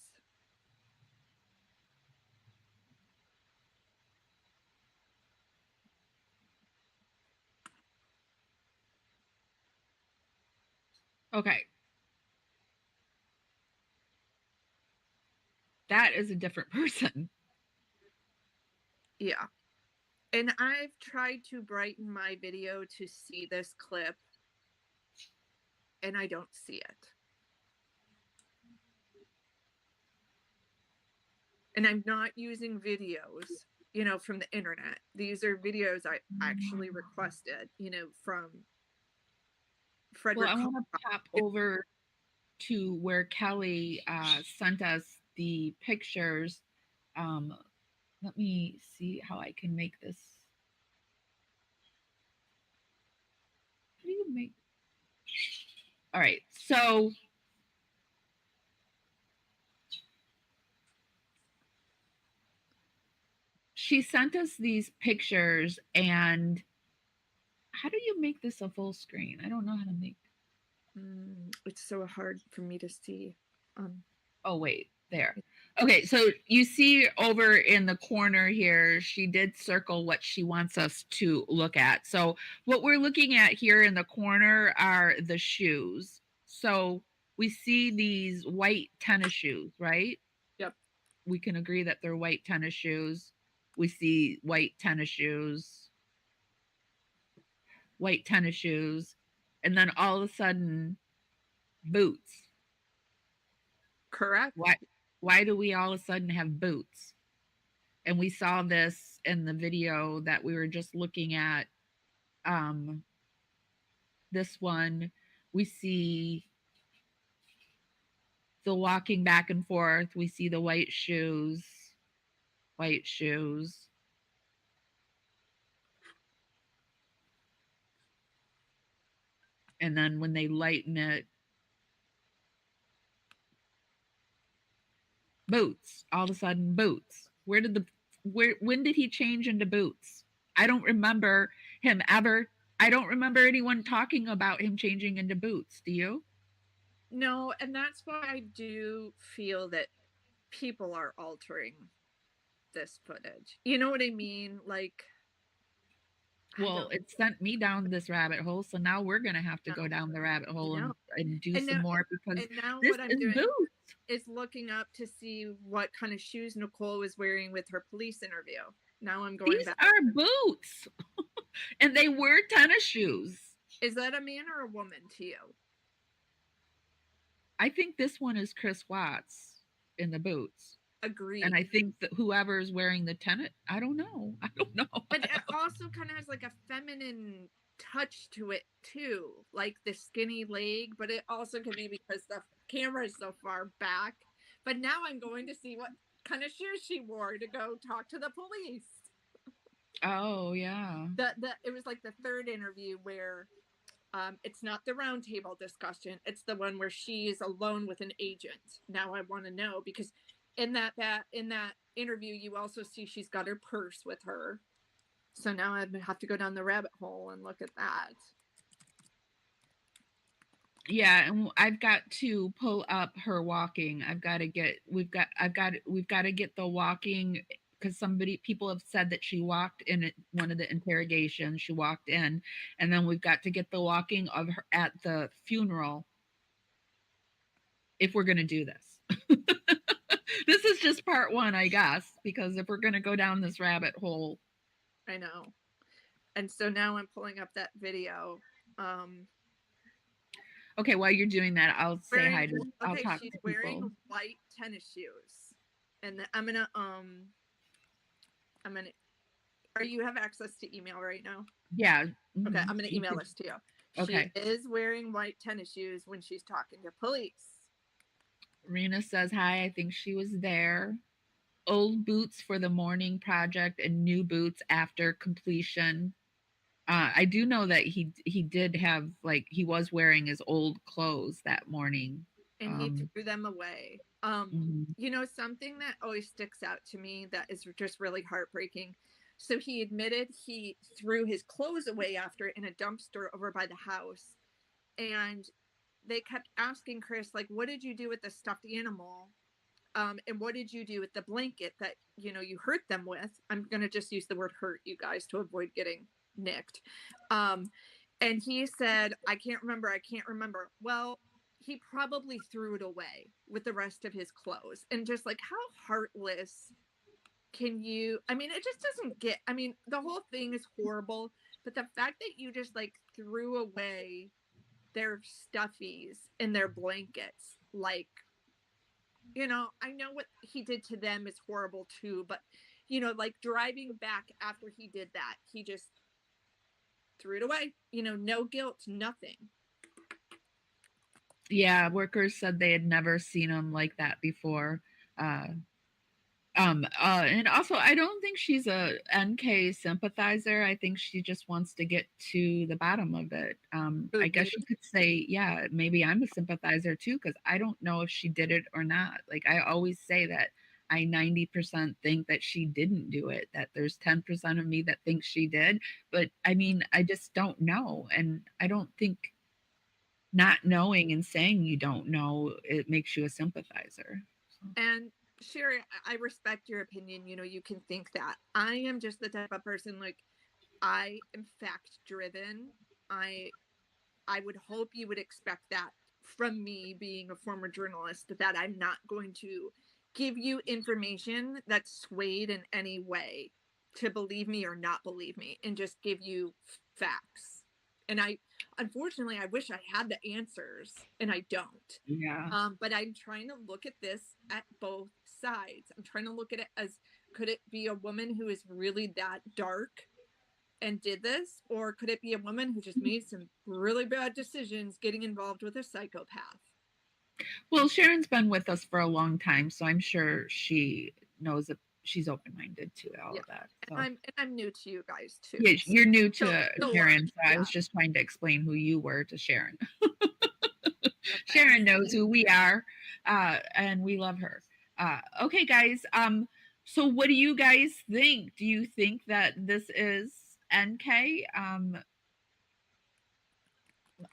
Okay. That is a different person. Yeah. And I've tried to brighten my video to see this clip, and I don't see it. And I'm not using videos, you know, from the internet. These are videos I actually requested, you know, from Well, Frederick. I want to pop over to where Kelly sent us the pictures. Um, let me see how I can make this. How do you make? All right, so she sent us these pictures, and how do you make this a full screen? I don't know how to make. It's so hard for me to see. Oh wait, there. Okay, so you see over in the corner here, she did circle what she wants us to look at. So what we're looking at here in the corner are the shoes. So we see these white tennis shoes, right? Yep. We can agree that they're white tennis shoes. We see white tennis shoes, white tennis shoes, and then all of a sudden, boots. Correct. Why do we all of a sudden have boots? And we saw this in the video that we were just looking at. Um, this one, we see the walking back and forth. We see the white shoes, white shoes. And then when they lighten it, boots. All of a sudden, boots. When did he change into boots? I don't remember him ever. I don't remember anyone talking about him changing into boots. Do you? No, and that's why I do feel that people are altering this footage. You know what I mean? Like, well, it sent me down this rabbit hole, so now we're gonna have to go down the rabbit hole and do some more because now this what I'm is doing boots. is looking up to see what kind of shoes Nichol was wearing with her police interview. Now I'm going These back. are boots, and they were tennis shoes. Is that a man or a woman to you? I think this one is Chris Watts in the boots. Agreed. And I think that whoever's wearing the tennis, I don't know. But it also kind of has like a feminine touch to it too, like the skinny leg, but it also could be because the camera is so far back. But now I'm going to see what kind of shoes she wore to go talk to the police. Oh yeah. It was like the third interview where it's not the roundtable discussion, it's the one where she is alone with an agent. Now I want to know because in that interview you also see she's got her purse with her. So now I have to go down the rabbit hole and look at that. Yeah, and I've got to pull up her walking. We've got to get the walking because people have said that she walked in one of the interrogations. She walked in, and then we've got to get the walking of her at the funeral if we're going to do this. This is just part one, I guess, because if we're going to go down this rabbit hole. I know. And so now I'm pulling up that video. Okay, while you're doing that, I'll say hi to. I'll Okay, talk she's to wearing people. white tennis shoes, and I'm gonna. Are you have access to email right now? Yeah. Okay, I'm gonna email this to you. Okay. She is wearing white tennis shoes when she's talking to police. Rena says hi. I think she was there. Old boots for the morning project and new boots after completion. I do know that he did have he was wearing his old clothes that morning. And he threw them away. You know, something that always sticks out to me that is just really heartbreaking. So he admitted he threw his clothes away after in a dumpster over by the house. And they kept asking Chris, like, what did you do with the stuffed animal? And what did you do with the blanket that, you know, you hurt them with? I'm going to just use the word hurt, you guys, to avoid getting nicked. And he said, I can't remember. Well, he probably threw it away with the rest of his clothes. And just like, how heartless can you, I mean, it just doesn't get, I mean, the whole thing is horrible, but the fact that you just like threw away their stuffies and their blankets, like, you know, I know what he did to them is horrible too, but you know, like driving back after he did that, he just threw it away. You know, no guilt, nothing. Yeah, workers said they had never seen him like that before. Uh, and also, I don't think she's a NK sympathizer. I think she just wants to get to the bottom of it. I guess you could say, yeah, maybe I'm a sympathizer too, because I don't know if she did it or not. Like I always say that I 90% think that she didn't do it, that there's 10% of me that thinks she did. But I mean, I just don't know. And I don't think not knowing and saying you don't know, it makes you a sympathizer. So. And Sherry, I respect your opinion. You know, you can think that. I am just the type of person like I am fact driven. I I would hope you would expect that from me being a former journalist, that I'm not going to give you information that's swayed in any way to believe me or not believe me, and just give you facts. And I, unfortunately, I wish I had the answers, and I don't. Yeah. But I'm trying to look at this at both sides. I'm trying to look at it as, could it be a woman who is really that dark and did this, or could it be a woman who just made some really bad decisions getting involved with a psychopath? Well, Sharon's been with us for a long time, so I'm sure she knows that she's open-minded to all of that. So. I'm new to you guys too. Yeah, you're new to so Sharon, so yeah. I was just trying to explain who you were to Sharon. Sharon knows who we are, and we love her. Okay, guys. So what do you guys think? Do you think that this is NK?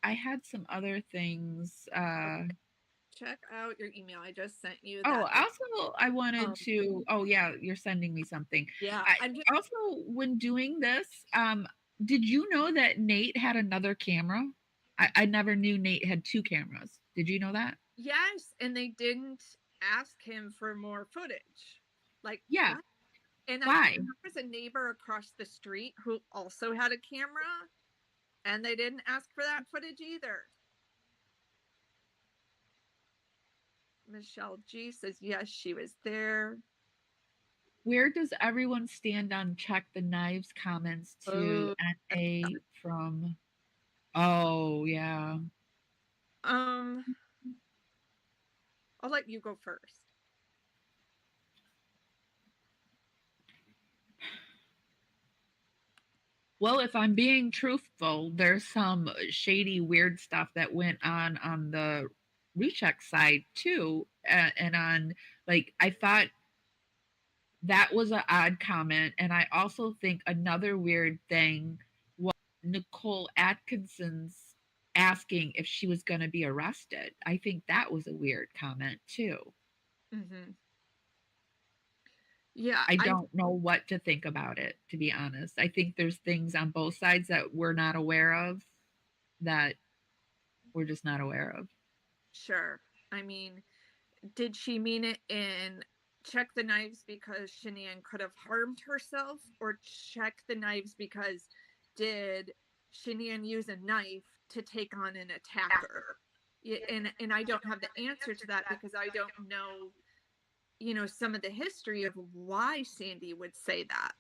I had some other things. Okay. Check out your email. I just sent you that. Oh, also, I wanted to. Oh, yeah, you're sending me something. Yeah. Also, when doing this, did you know that Nate had another camera? I never knew Nate had two cameras. Did you know that? Yes, and they didn't ask him for more footage. Like, yeah. What? And why? There was a neighbor across the street who also had a camera, and they didn't ask for that footage either. Michelle G says, yes, she was there. Where does everyone stand on check the knives comments to NA from? Oh, yeah. I'll let you go first. Well, if I'm being truthful, there's some shady, weird stuff that went on the recheck side too, and on like I thought that was an odd comment, and I also think another weird thing was Nicole Atkinson's asking if she was going to be arrested. I think that was a weird comment too. Mm-hmm. Yeah, I don't know what to think about it, to be honest. I think there's things on both sides that we're not aware of, that we're just not aware of. Sure. I mean, did she mean it in check the knives because Shanann could have harmed herself, or check the knives because did Shanann use a knife to take on an attacker? And I don't have the answer to that because I don't know, you know, some of the history of why Sandy would say that.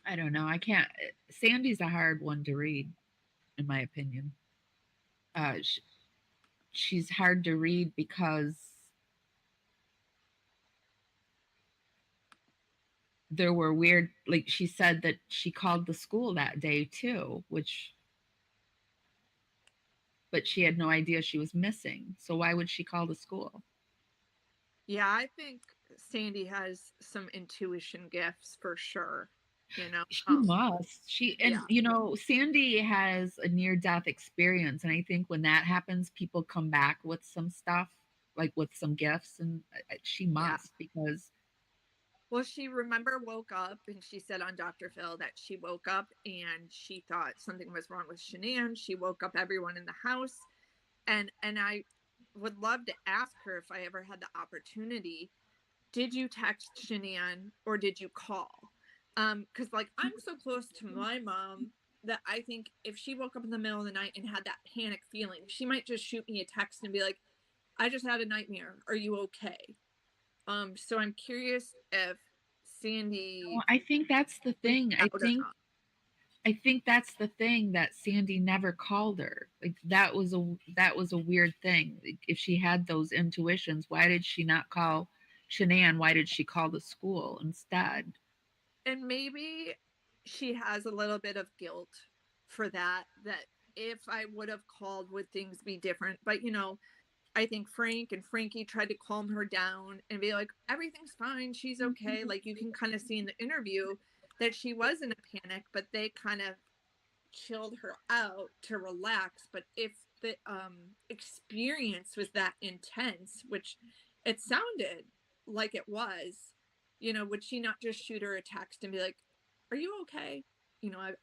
I don't know. I can't. Sandy's a hard one to read, in my opinion. She's hard to read because there were weird, like she said that she called the school that day too, but she had no idea she was missing. So why would she call the school? Yeah, I think Sandy has some intuition gifts for sure. You know, she must. You know, Sandy has a near-death experience, and I think when that happens, people come back with some stuff, like with some gifts, and she must because. Well, she woke up and she said on Dr. Phil that she woke up and she thought something was wrong with Shanann. She woke up everyone in the house, and I would love to ask her if I ever had the opportunity. Did you text Shanann or did you call? Because like I'm so close to my mom that I think if she woke up in the middle of the night and had that panic feeling, she might just shoot me a text and be like, I just had a nightmare. Are you okay? So I'm curious if Sandy Well, I think that's the thing. out or not. I think that's the thing that Sandy never called her. Like that was a weird thing. Like, if she had those intuitions, why did she not call Shanann? Why did she call the school instead? And maybe she has a little bit of guilt for that, that if I would have called, would things be different? But I think Frank and Frankie tried to calm her down and be like, everything's fine, she's okay. Like, you can kind of see in the interview that she was in a panic, but they kind of chilled her out to relax. But if the experience was that intense, which it sounded like it was, would she not just shoot her a text and be like, are you okay?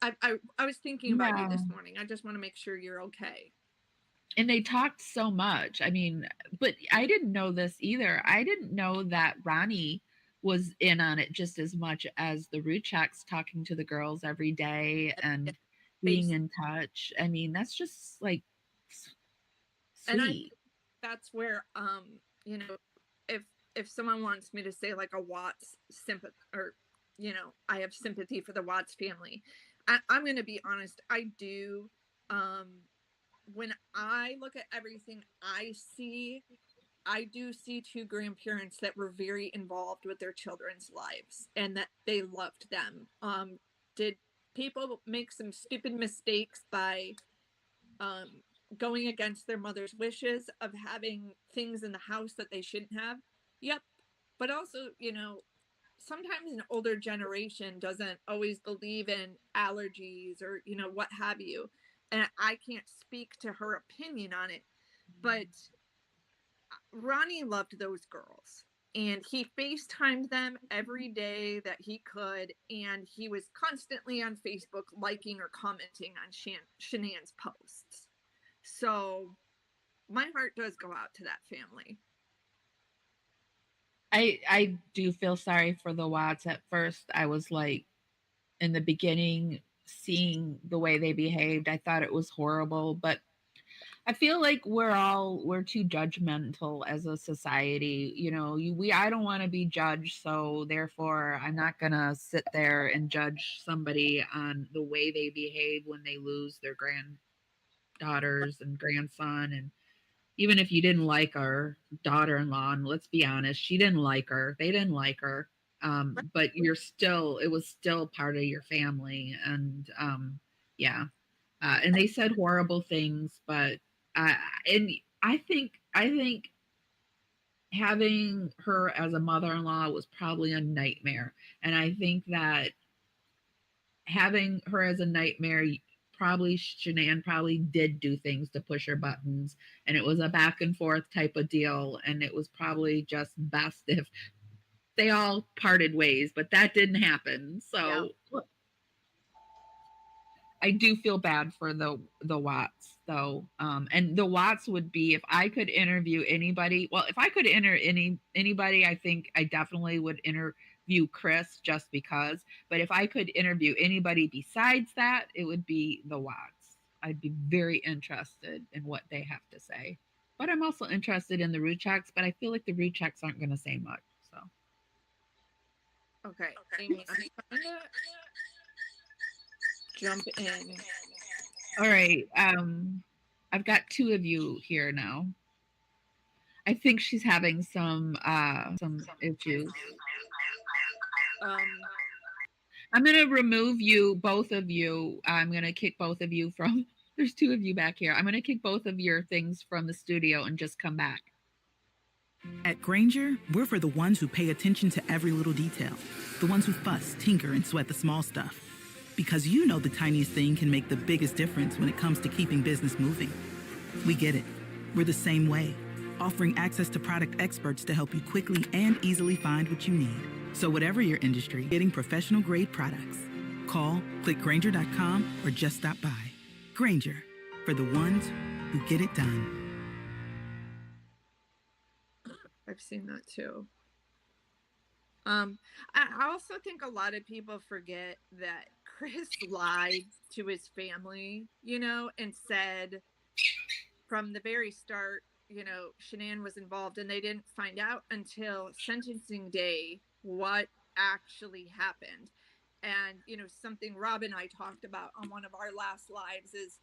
I was thinking about you Yeah. this morning. I just want to make sure you're okay. And they talked so much. I mean, but I didn't know this either. I didn't know that Ronnie was in on it just as much as the Ruchaks, talking to the girls every day and being in touch. I mean, that's just like And I sweet. that's where if someone wants me to say like a Watts sympathy, or I have sympathy for the Watts family, I'm going to be honest, I do. When I look at everything I do see two grandparents that were very involved with their children's lives and that they loved them. Did people make some stupid mistakes by going against their mother's wishes of having things in the house that they shouldn't have? Yep. But also, sometimes an older generation doesn't always believe in allergies or, what have you. And I can't speak to her opinion on it, but Ronnie loved those girls and he FaceTimed them every day that he could. And he was constantly on Facebook liking or commenting on Shanann's posts. So my heart does go out to that family. I do feel sorry for the Watts. At first, I was like, in the beginning, seeing the way they behaved, I thought it was horrible. But I feel like we're too judgmental as a society. I don't want to be judged, so therefore I'm not gonna sit there and judge somebody on the way they behave when they lose their granddaughters and grandson. And even if you didn't like our daughter-in-law, and let's be honest, she didn't like her, they didn't like her, but it was still part of your family. And yeah, and they said horrible things, but and I think having her as a mother-in-law was probably a nightmare. And I think that having her as a nightmare, probably Shanann probably did do things to push her buttons, and it was a back and forth type of deal, and it was probably just best if they all parted ways, but that didn't happen. So I do feel bad for the Watts though. And the Watts would be, if I could interview anybody. Well, if I could anybody, I think I definitely would interview Chris, just because. But if I could interview anybody besides that, it would be the Watts. I'd be very interested in what they have to say. But I'm also interested in the Ruchaks, but I feel like the Ruchaks aren't going to say much. So. Okay, Amy, I'm trying to jump in. All right. I've got two of you here now. I think she's having some issues. I'm gonna remove you, both of you. I'm gonna kick both of you from. There's two of you back here. I'm gonna kick both of your things from the studio and just come back. At Grainger, we're for the ones who pay attention to every little detail, the ones who fuss, tinker, and sweat the small stuff. Because the tiniest thing can make the biggest difference when it comes to keeping business moving. We get it. We're the same way, offering access to product experts to help you quickly and easily find what you need. So whatever your industry, getting professional-grade products. Call, click Grainger.com, or just stop by. Grainger, for the ones who get it done. I've seen that too. I also think a lot of people forget that Chris lied to his family, you know, and said from the very start, you know, Shanann was involved, and they didn't find out until sentencing day what actually happened. And, you know, something Rob and I talked about on one of our last lives is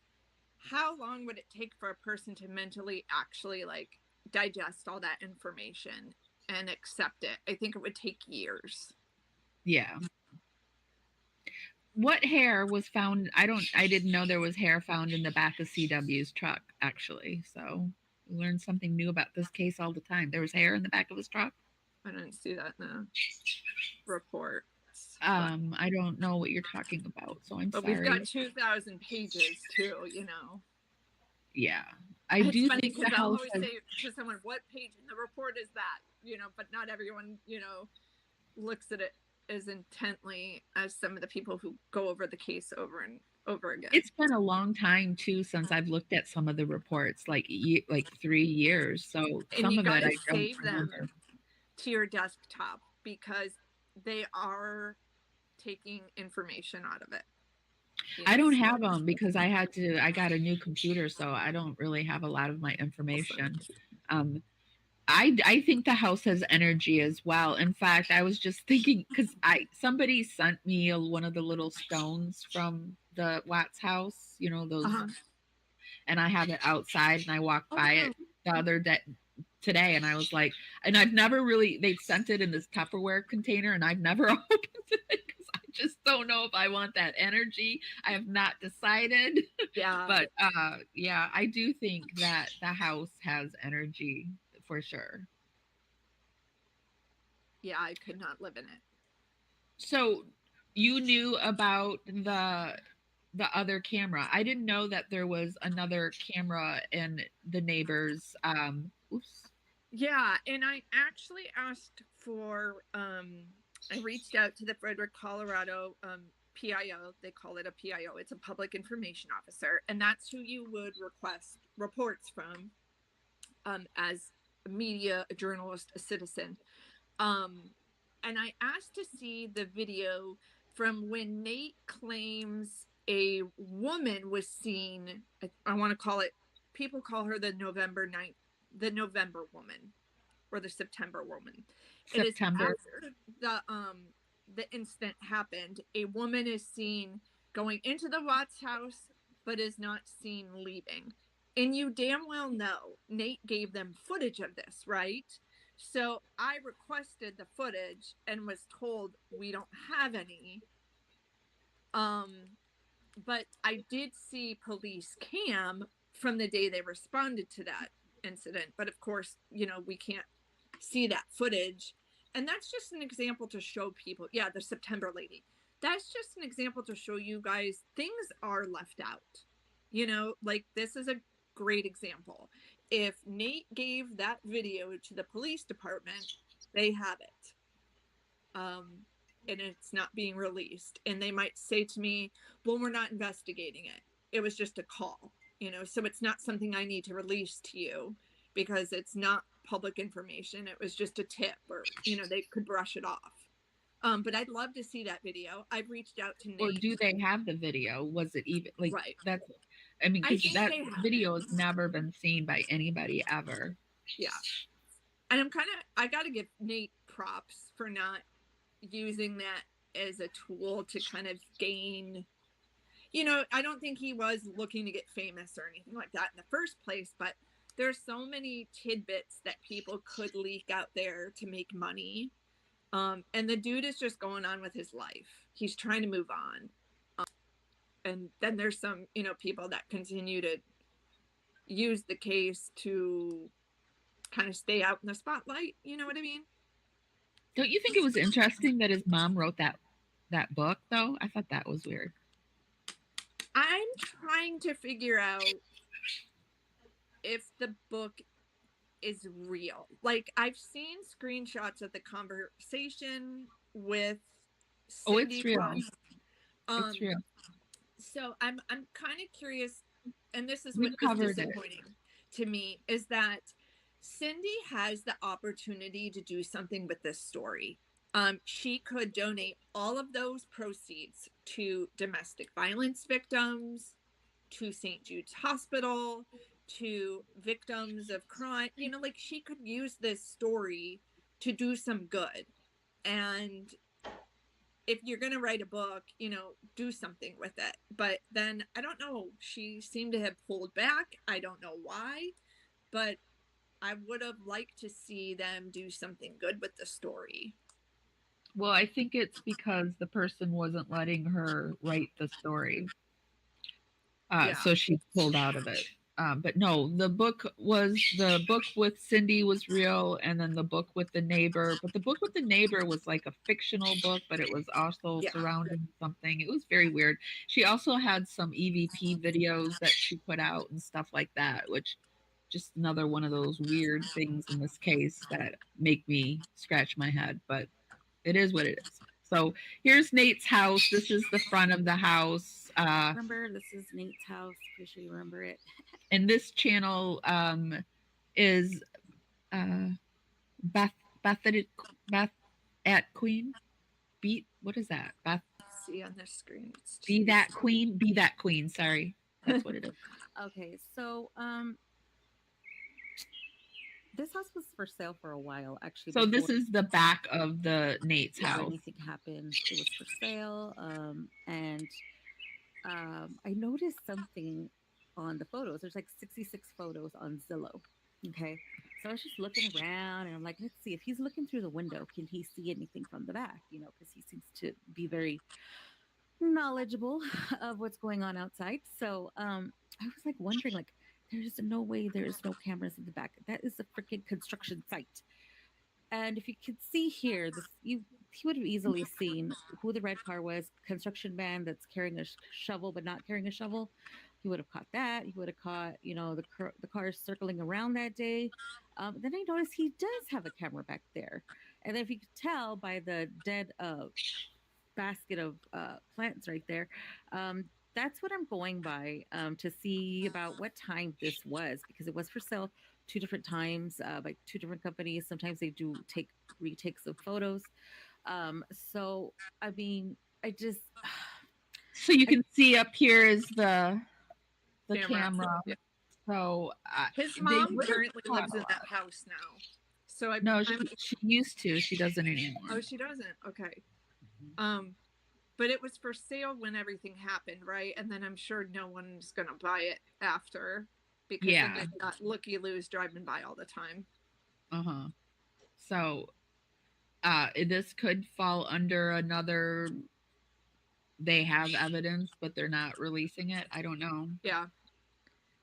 how long would it take for a person to mentally actually like digest all that information and accept it? I think it would take years. Yeah. What hair was found? I didn't know there was hair found in the back of CW's truck, actually. So we learn something new about this case all the time. There was hair in the back of his truck. I didn't see that in the report. I don't know what you're talking about, so I'm But sorry. we've got 2,000 pages too, you know. Yeah, I It's do funny think because the I'll house always has, say to someone, "What page in the report is that?" You know, but not everyone, you know, looks at it as intently as some of the people who go over the case over and over again. it's been a long time too since I've looked at some of the reports, like 3 years. So And some you of it gotta I don't save them remember. to your desktop because they are taking information out of it. You I know, don't so have them because I got a new computer, so I don't really have a lot of my information. Um, I think the house has energy as well. In fact, I was just thinking because somebody sent me one of the little stones from the Watts house, you know, those, and I have it outside, and I walked by it the other day today, and I was like, and I've never really, they'd sent it in this Tupperware container, and I've never opened it because I just don't know if I want that energy. I have not decided. Yeah. But yeah, I do think that the house has energy for sure. Yeah, I could not live in it. So you knew about the other camera. I didn't know that there was another camera in the neighbors oops. Yeah, and I actually asked for I reached out to the Frederick, Colorado PIO. They call it a PIO. It's a public information officer, and that's who you would request reports from as a media, a journalist, a citizen. And I asked to see the video from when Nate claims a woman was seen. I want to call it, people call her the November 9th, the November woman or the September woman. It is September. after the incident happened. A woman is seen going into the Watts house, but is not seen leaving. And you damn well know Nate gave them footage of this, right? So I requested the footage and was told we don't have any. But I did see police cam from the day they responded to that incident. But of course, you know, we can't see that footage. And that's just an example to show people. Yeah, the September lady. That's just an example to show you guys things are left out. You know, like this is a great example. If Nate gave that video to the police department, they have it. And it's not being released. And they might say to me, well, we're not investigating it. It was just a call, you know, so it's not something I need to release to you because it's not public information. It was just a tip, or, you know, they could brush it off. But I'd love to see that video. I've reached out to Nate. Or do they have the video? Was it even like right? That's, I mean, because that video has never been seen by anybody ever. Yeah. And I got to give Nate props for not using that as a tool to kind of gain, you know, I don't think he was looking to get famous or anything like that in the first place, but there's so many tidbits that people could leak out there to make money. And the dude is just going on with his life. He's trying to move on. And then there's some, you know, people that continue to use the case to kind of stay out in the spotlight. You know what I mean? Don't you think it was interesting that his mom wrote that book though? I thought that was weird. I'm trying to figure out if the book is real. Like I've seen screenshots of the conversation with Cindy. It's real. It's real. So I'm kind of curious, and this is We what covered is disappointing to me, is that Cindy has the opportunity to do something with this story. She could donate all of those proceeds to domestic violence victims, to St. Jude's Hospital, to victims of crime. You know, like she could use this story to do some good. And if you're going to write a book, you know, do something with it. But then I don't know, she seemed to have pulled back. I don't know why, but I would have liked to see them do something good with the story. Well, I think it's because the person wasn't letting her write the story. Yeah. So she pulled out of it. But no, the book with Cindy was real, and then the book with the neighbor. But the book with the neighbor was like a fictional book, but it was also Yeah. surrounding something. It was very weird. She also had some EVP videos that she put out and stuff like that, which just another one of those weird things in this case that make me scratch my head. But it is what it is. So here's Nate's house. This is the front of the house. Remember, this is Nate's house. Pretty sure you remember it. And this channel is Beth at Queen. Beat, what is that? Beth. See on this screen. Be that queen. Be that queen. Sorry, that's what it is. Okay, so this house was for sale for a while, actually. So this is the back of the Nate's house. Anything happened, it was for sale. And I noticed something on the photos. There's like 66 photos on Zillow. Okay, so I was just looking around, and I'm like, let's see if he's looking through the window, can he see anything from the back? You know, because he seems to be very knowledgeable of what's going on outside. So I was like wondering, like, there's no way there's no cameras in the back. That is a freaking construction site. And if you could see here, he would have easily seen who the red car was, construction man that's carrying a shovel but not carrying a shovel. He would have caught that. He would have caught, you know, the cars circling around that day. Then I noticed he does have a camera back there. And then if you could tell by the dead basket of plants right there, that's what I'm going by to see about what time this was, because it was for sale 2 different times by 2 different companies. Sometimes they do take retakes of photos. So, I mean, I just... So you can see up here is the camera. Yeah. So his mom currently lives in that house now. So she used to. She doesn't anymore. Oh, she doesn't. Okay. But it was for sale when everything happened, right? And then I'm sure no one's gonna buy it after, because they got looky-loos driving by all the time. So this could fall under another. They have evidence, but they're not releasing it. I don't know. Yeah.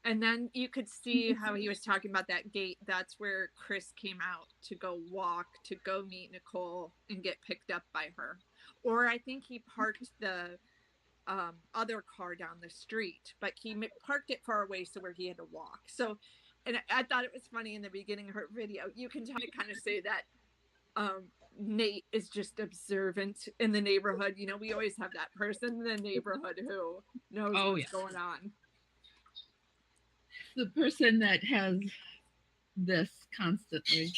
And then you could see how he was talking about that gate. That's where Chris came out to go walk, to go meet Nichol and get picked up by her. Or I think he parked the other car down the street, but he parked it far away so where he had to walk. So, and I thought it was funny in the beginning of her video. You can kind of say that Nate is just observant in the neighborhood. You know, we always have that person in the neighborhood who knows what's going on. The person that has this constantly.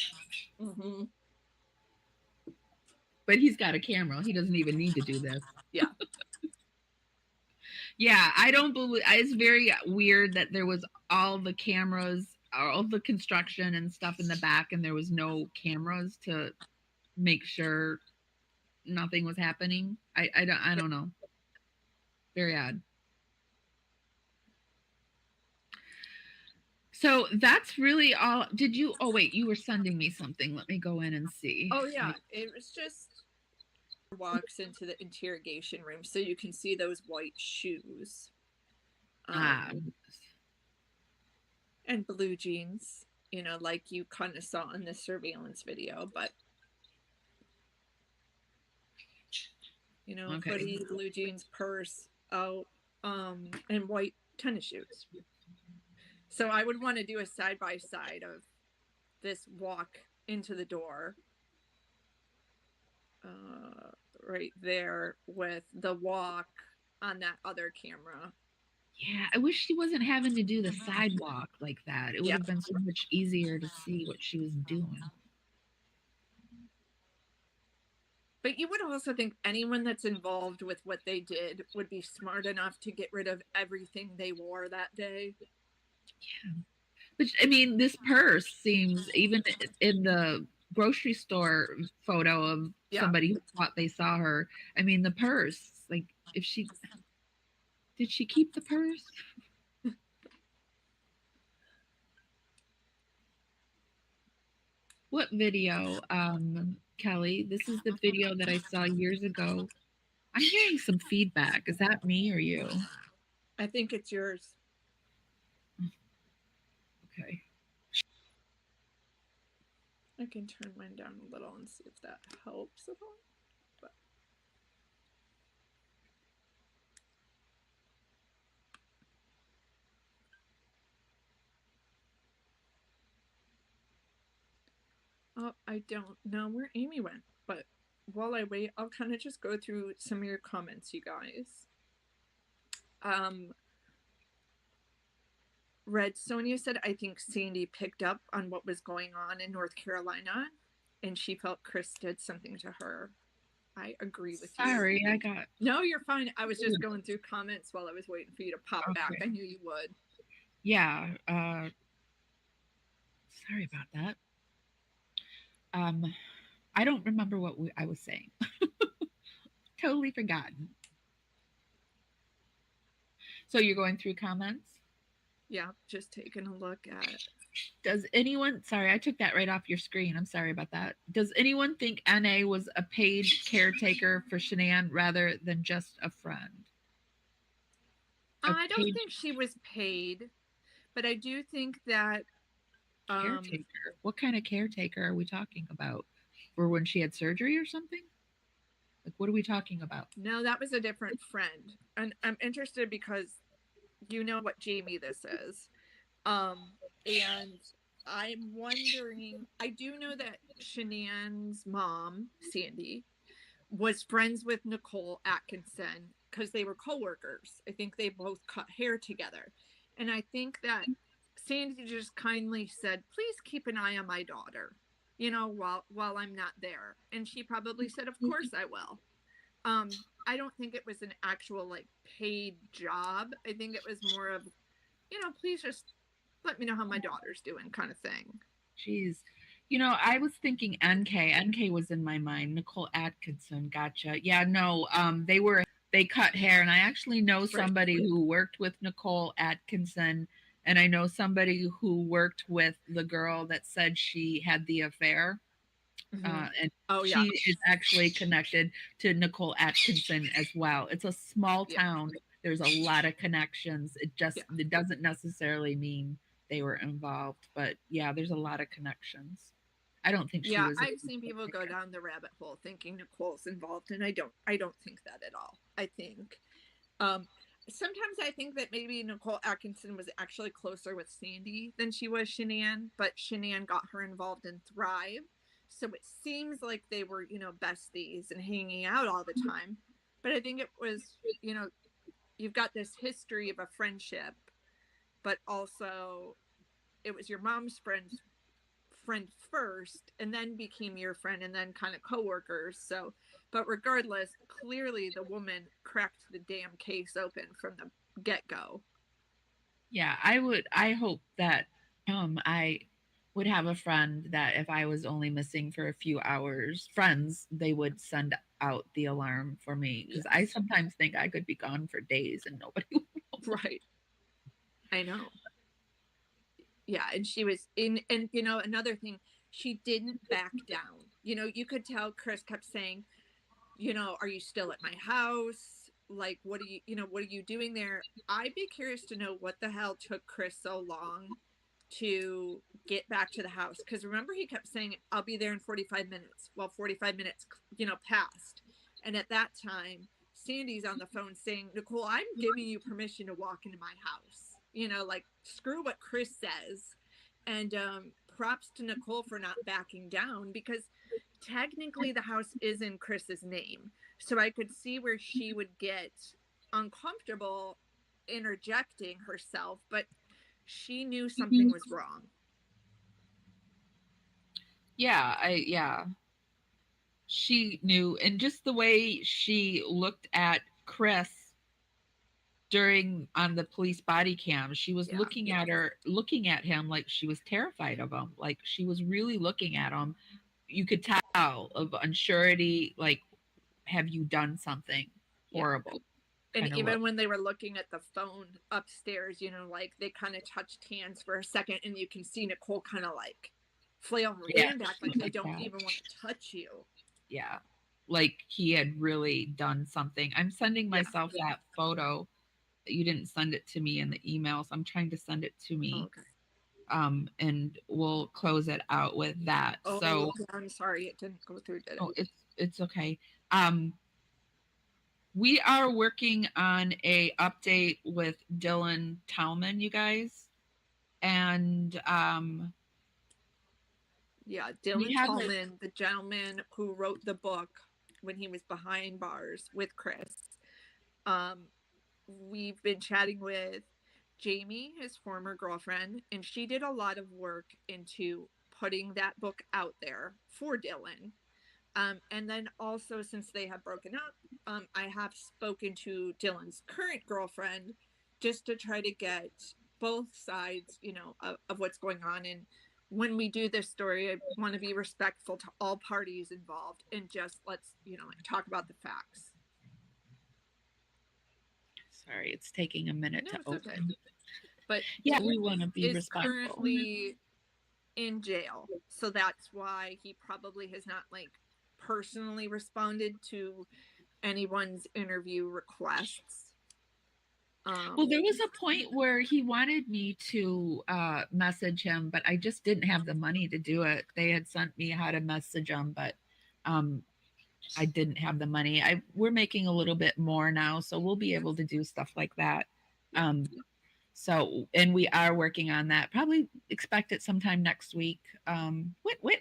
But he's got a camera. He doesn't even need to do this. Yeah. Yeah, I don't believe. It's very weird that there was all the cameras, all the construction and stuff in the back, and there was no cameras to make sure nothing was happening. I don't know. Very odd. So that's really all. Did you? Oh wait, you were sending me something. Let me go in and see. Oh yeah, it was just walks into the interrogation room, so you can see those white shoes. And blue jeans. You know, like you kind of saw in the surveillance video, but you know, hoodie, blue jeans, purse, out, and white tennis shoes. So I would want to do a side-by-side of this walk into the door right there with the walk on that other camera. Yeah, I wish she wasn't having to do the sidewalk like that. It would have been so much easier to see what she was doing. But you would also think anyone that's involved with what they did would be smart enough to get rid of everything they wore that day. Yeah. But I mean, this purse seems, even in the grocery store photo of somebody who thought they saw her. I mean, the purse, like, if she did she keep the purse? What video, Kelly? This is the video that I saw years ago. I'm hearing some feedback. Is that me or you? I think it's yours. Okay. I can turn mine down a little and see if that helps at all. But... Oh, I don't know where Amy went, but while I wait, I'll kind of just go through some of your comments, you guys. Red Sonia said, I think Sandy picked up on what was going on in North Carolina and she felt Chris did something to her. I agree with you. Sorry, I got... No, you're fine. I was just going through comments while I was waiting for you to pop back. I knew you would. Yeah. Sorry about that. I don't remember what I was saying. Totally forgotten. So you're going through comments? Yeah, just taking a look at... Does anyone... Sorry, I took that right off your screen. I'm sorry about that. Does anyone think N.A. was a paid caretaker for Shanann rather than just a friend? I don't think she was paid, but I do think that... Caretaker? What kind of caretaker are we talking about? For when she had surgery or something? Like, what are we talking about? No, that was a different friend. And I'm interested because you know what Jamie this is. And I'm wondering, I do know that Shanann's mom, Sandy, was friends with Nichol Atkinson because they were co-workers. I think they both cut hair together. And I think that Sandy just kindly said, please keep an eye on my daughter, you know, while I'm not there. And she probably said, of course I will. I don't think it was an actual like paid job. I think it was more of, you know, please just let me know how my daughter's doing kind of thing. Jeez. You know, I was thinking NK. NK was in my mind. Nichol Atkinson. Gotcha. Yeah, no, they cut hair. And I actually know somebody who worked with Nichol Atkinson. And I know somebody who worked with the girl that said she had the affair. And she is actually connected to Nichol Atkinson as well. It's a small town. There's a lot of connections. It doesn't necessarily mean they were involved, but yeah, there's a lot of connections. I don't think she was. I've seen people go down the rabbit hole thinking Nicole's involved, and I don't think that at all. I think sometimes I think that maybe Nichol Atkinson was actually closer with Sandy than she was Shanann, but Shanann got her involved in Thrive. So it seems like they were, you know, besties and hanging out all the time. But I think it was, you know, you've got this history of a friendship, but also it was your mom's friend first and then became your friend and then kind of coworkers. So, but regardless, clearly the woman cracked the damn case open from the get-go. Yeah, I hope that I would have a friend that if I was only missing for a few hours, friends, they would send out the alarm for me because I sometimes think I could be gone for days and nobody would know. Right. I know. Yeah, and she was in, and you know, another thing, she didn't back down. You know, you could tell Chris kept saying, you know, are you still at my house? Like, what are you doing there? I'd be curious to know what the hell took Chris so long to get back to the house. Because remember, he kept saying, I'll be there in 45 minutes. Well, 45 minutes, you know, passed. And at that time, Sandy's on the phone saying, Nichol, I'm giving you permission to walk into my house. You know, like, screw what Chris says. And props to Nichol for not backing down, because technically the house is in Chris's name. So I could see where she would get uncomfortable interjecting herself, but she knew something was wrong. Yeah. she knew, and just the way she looked at Chris on the police body cam, she was looking at him like she was terrified of him, like she was really looking at him. You could tell of unsurety, like, have you done something horrible? And kinda even look. when they were looking at the phone upstairs, you know, like they kind of touched hands for a second, and you can see Nicole kind of like flail her hand back, like I don't even want to touch you. Yeah, like he had really done something. I'm sending myself that photo. You didn't send it to me in the emails. I'm trying to send it to me. And we'll close it out with that. So I'm sorry it didn't go through, did it? oh, it's okay. We are working on a update with Dylan Talman, you guys. And Dylan Tallman, the gentleman who wrote the book when he was behind bars with Chris. We've been chatting with Jamie, his former girlfriend, and she did a lot of work into putting that book out there for Dylan. And then also, since they have broken up, I have spoken to Dylan's current girlfriend just to try to get both sides, you know, of what's going on. And when we do this story, I want to be respectful to all parties involved and just let's, you know, talk about the facts. Sorry, it's taking a minute to open. Okay. But yeah, we want to be respectful. Currently in jail, so that's why he probably has not like personally responded to anyone's interview requests. Well, there was a point where he wanted me to message him, but I just didn't have the money to do it. They had sent me how to message him, but I didn't have the money. We're making a little bit more now, so we'll be able to do stuff like that. So, and we are working on that. Probably expect it sometime next week. What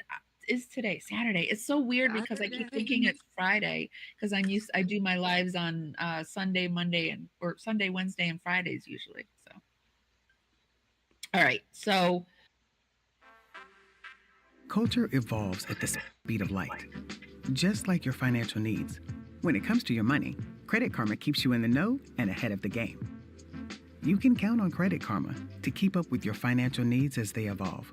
is today? Saturday. It's so weird because I keep thinking it's Friday because I do my lives on Sunday, Monday, or Sunday, Wednesday, and Fridays usually. So, all right. So, culture evolves at the speed of light, just like your financial needs. When it comes to your money, Credit Karma keeps you in the know and ahead of the game. You can count on Credit Karma to keep up with your financial needs as they evolve.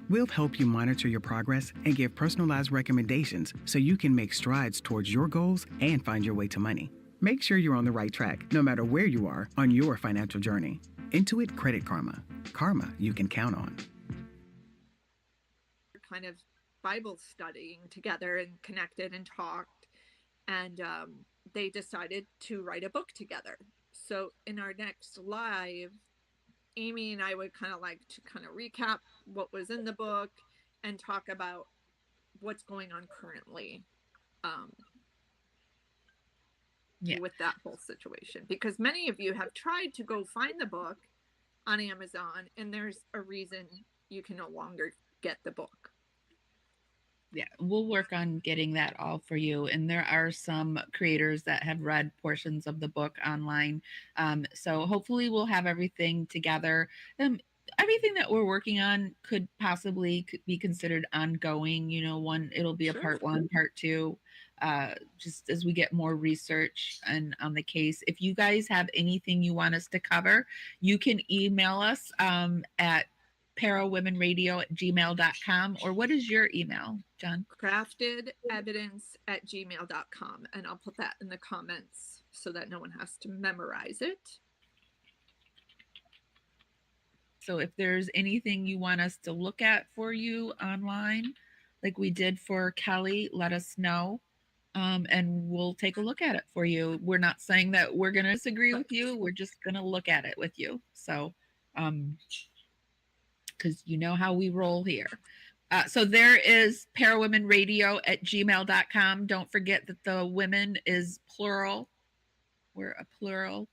We'll help you monitor your progress and give personalized recommendations so you can make strides towards your goals and find your way to money. Make sure you're on the right track, no matter where you are on your financial journey. Intuit Credit Karma. Karma you can count on. Kind of Bible studying together and connected and talked, and they decided to write a book together. So in our next live, Amy and I would kind of like to kind of recap what was in the book and talk about what's going on currently with that whole situation. Because many of you have tried to go find the book on Amazon, and there's a reason you can no longer get the book. Yeah, we'll work on getting that all for you. And there are some creators that have read portions of the book online. So hopefully we'll have everything together. Everything that we're working on could possibly be considered ongoing. You know, it'll be a part 1, part 2, just as we get more research and on the case. If you guys have anything you want us to cover, you can email us at parawomenradio@gmail.com. Or what is your email, John? craftedevidence@gmail.com. And I'll put that in the comments so that no one has to memorize it. So if there's anything you want us to look at for you online, like we did for Kelly, let us know. And we'll take a look at it for you. We're not saying that we're going to disagree with you. We're just going to look at it with you. So, because you know how we roll here. So there is parawomenradio@gmail.com. Don't forget that the women is plural. We're a plural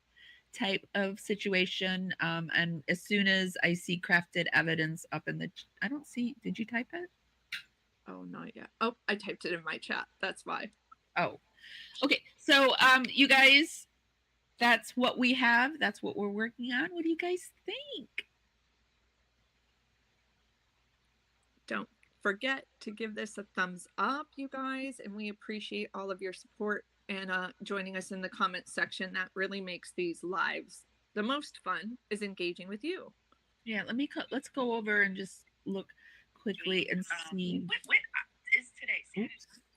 type of situation. And as soon as I see crafted evidence up in the, I don't see, did you type it? Oh, not yet. Oh, I typed it in my chat. That's why. Oh, okay. So you guys, that's what we have. That's what we're working on. What do you guys think? forget to give this a thumbs up, you guys, and we appreciate all of your support and joining us in the comment section. That really makes these lives the most fun, is engaging with you. Yeah, let's go over and just look quickly and see. What is today?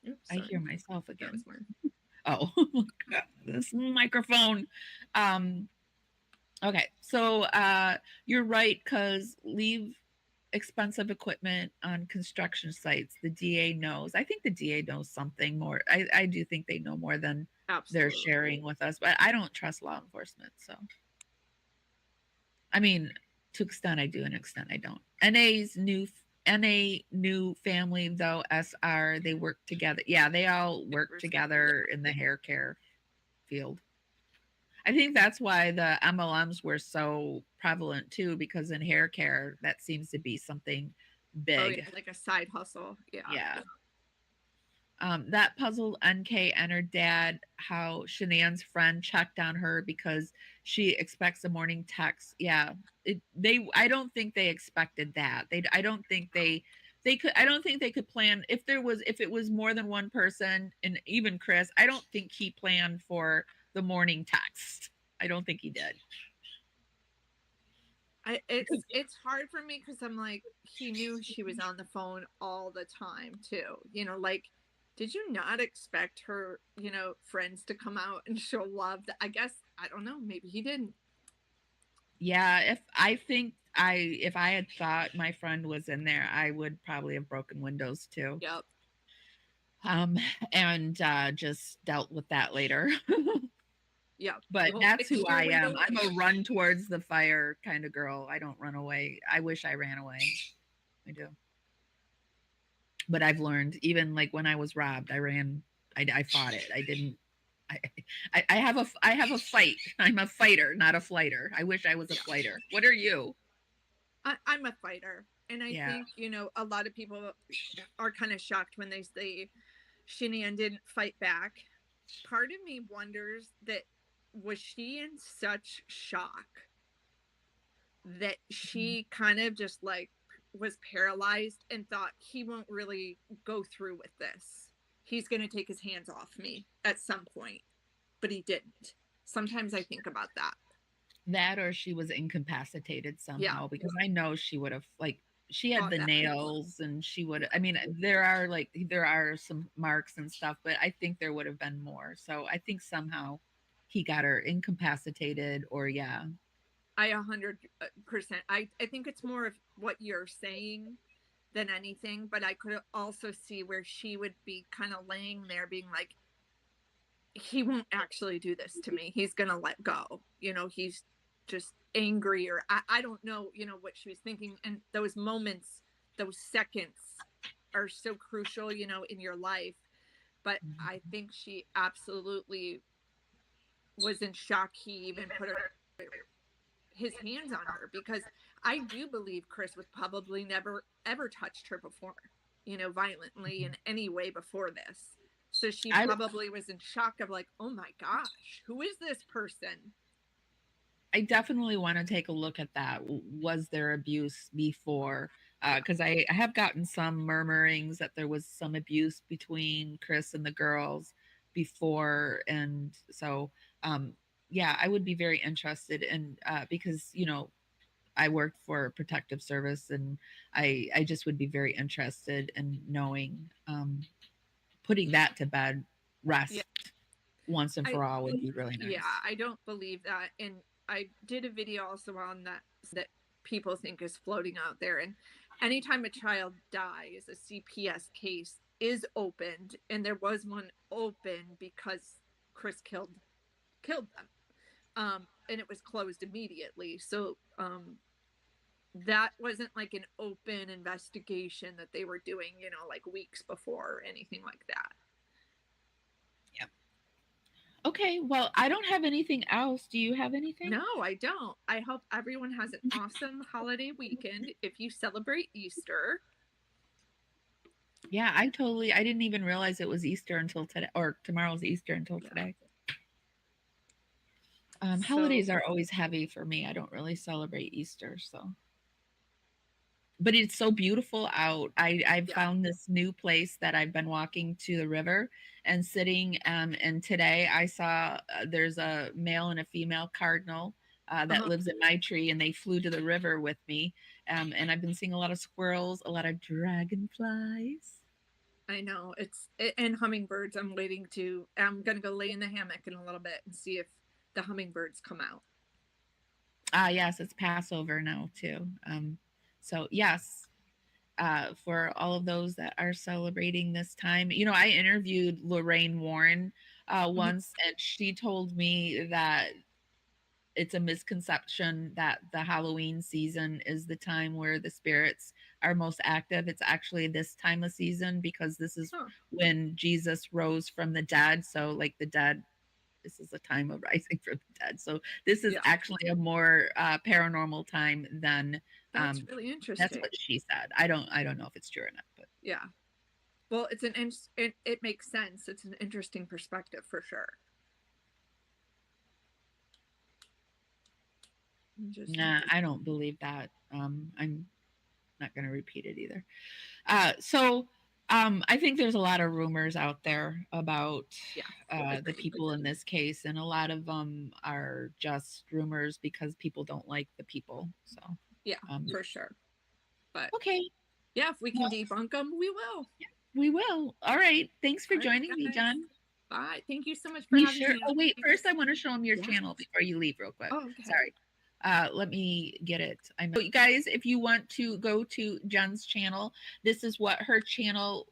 Oops, I hear myself again. That was mine. Oh, God, this microphone. Okay, so you're right, because leave expensive equipment on construction sites. The DA knows. I think the DA knows something more. I do think they know more than they're sharing with us, but I don't trust law enforcement. So, I mean, to extent I do, and extent I don't. NA new family though, SR, they work together. Yeah, they all work together in the hair care field. I think that's why the MLMs were so prevalent too, because in hair care, that seems to be something big. Oh, yeah, like a side hustle. Yeah. Yeah. That puzzled NK and her dad how Shanann's friend checked on her because she expects a morning text. Yeah. I don't think they expected that. I don't think they could plan if it was more than one person, and even Chris, I don't think he planned for the morning text. I don't think he did. It's hard for me because I'm like, he knew she was on the phone all the time too. You know, like, did you not expect her, you know, friends to come out and show love? I guess, I don't know, maybe he didn't. Yeah, if I had thought my friend was in there, I would probably have broken windows too. Yep. And just dealt with that later. Yeah. But that's who I am. I'm a run towards the fire kind of girl. I don't run away. I wish I ran away. I do. But I've learned, even like when I was robbed, I ran. I fought it. I didn't. I have a fight. I'm a fighter, not a flighter. I wish I was a flighter. What are you? I'm a fighter, and I think, you know, a lot of people are kind of shocked when they say Shanann didn't fight back. Part of me wonders that, was she in such shock that she kind of just like was paralyzed and thought, he won't really go through with this. He's going to take his hands off me at some point, but he didn't. Sometimes I think about that. That, or she was incapacitated somehow, because I know she would have, like, she had the nails and she would, I mean, there are some marks and stuff, but I think there would have been more. So I think somehow he got her incapacitated, or I 100%. I think it's more of what you're saying than anything, but I could also see where she would be kind of laying there being like, he won't actually do this to me. He's going to let go. You know, he's just angry, or I don't know, you know, what she was thinking. And those moments, those seconds are so crucial, you know, in your life. But I think she absolutely was in shock he even put his hands on her, because I do believe Chris was probably never ever touched her before, you know, violently in any way before this. So she probably was in shock of like, oh my gosh, who is this person? I definitely want to take a look at that. Was there abuse before? Because I have gotten some murmurings that there was some abuse between Chris and the girls before. And so, yeah, I would be very interested in, because, you know, I worked for protective service, and I just would be very interested in knowing, putting that to bed, rest once and for all would be really nice. Yeah, I don't believe that. And I did a video also on that people think is floating out there. And anytime a child dies, a CPS case is opened, and there was one open because Chris killed them. And it was closed immediately. So that wasn't like an open investigation that they were doing, you know, like weeks before or anything like that. Okay, well, I don't have anything else. Do you have anything? No, I don't. I hope everyone has an awesome holiday weekend if you celebrate Easter. Yeah, I didn't even realize it was Easter until today, or tomorrow's Easter until today. Holidays are always heavy for me. I don't really celebrate Easter, so. but it's so beautiful out. I've found this new place that I've been walking to the river and sitting. And today I saw there's a male and a female cardinal that lives in my tree, and they flew to the river with me. And I've been seeing a lot of squirrels, a lot of dragonflies. I know and hummingbirds. I'm going to go lay in the hammock in a little bit and see if the hummingbirds come out. Yes, it's Passover now too. So yes, for all of those that are celebrating this time. I interviewed Lorraine Warren once, and she told me that it's a misconception that the Halloween season is the time where the spirits are most active. It's actually this time of season because this is when Jesus rose from the dead. So, like the dead, this is a time of rising from the dead. So this is actually a more paranormal time than that's really interesting. that's what she said. I don't know if it's true or not, but yeah. Well, it makes sense. It's an interesting perspective for sure. Nah, I don't believe that. I'm not going to repeat it either. So I think there's a lot of rumors out there about the people in this case, and a lot of them are just rumors because people don't like the people. So yeah, for sure. But okay, yeah, if we can debunk them, we will. Yeah, we will. All right. Thanks for joining me, Jen. Bye. Thank you so much for having me. Oh wait, first I want to show them your channel before you leave, real quick. Oh, okay. Sorry. Let me get it. So you guys, if you want to go to Jen's channel, this is what her channel.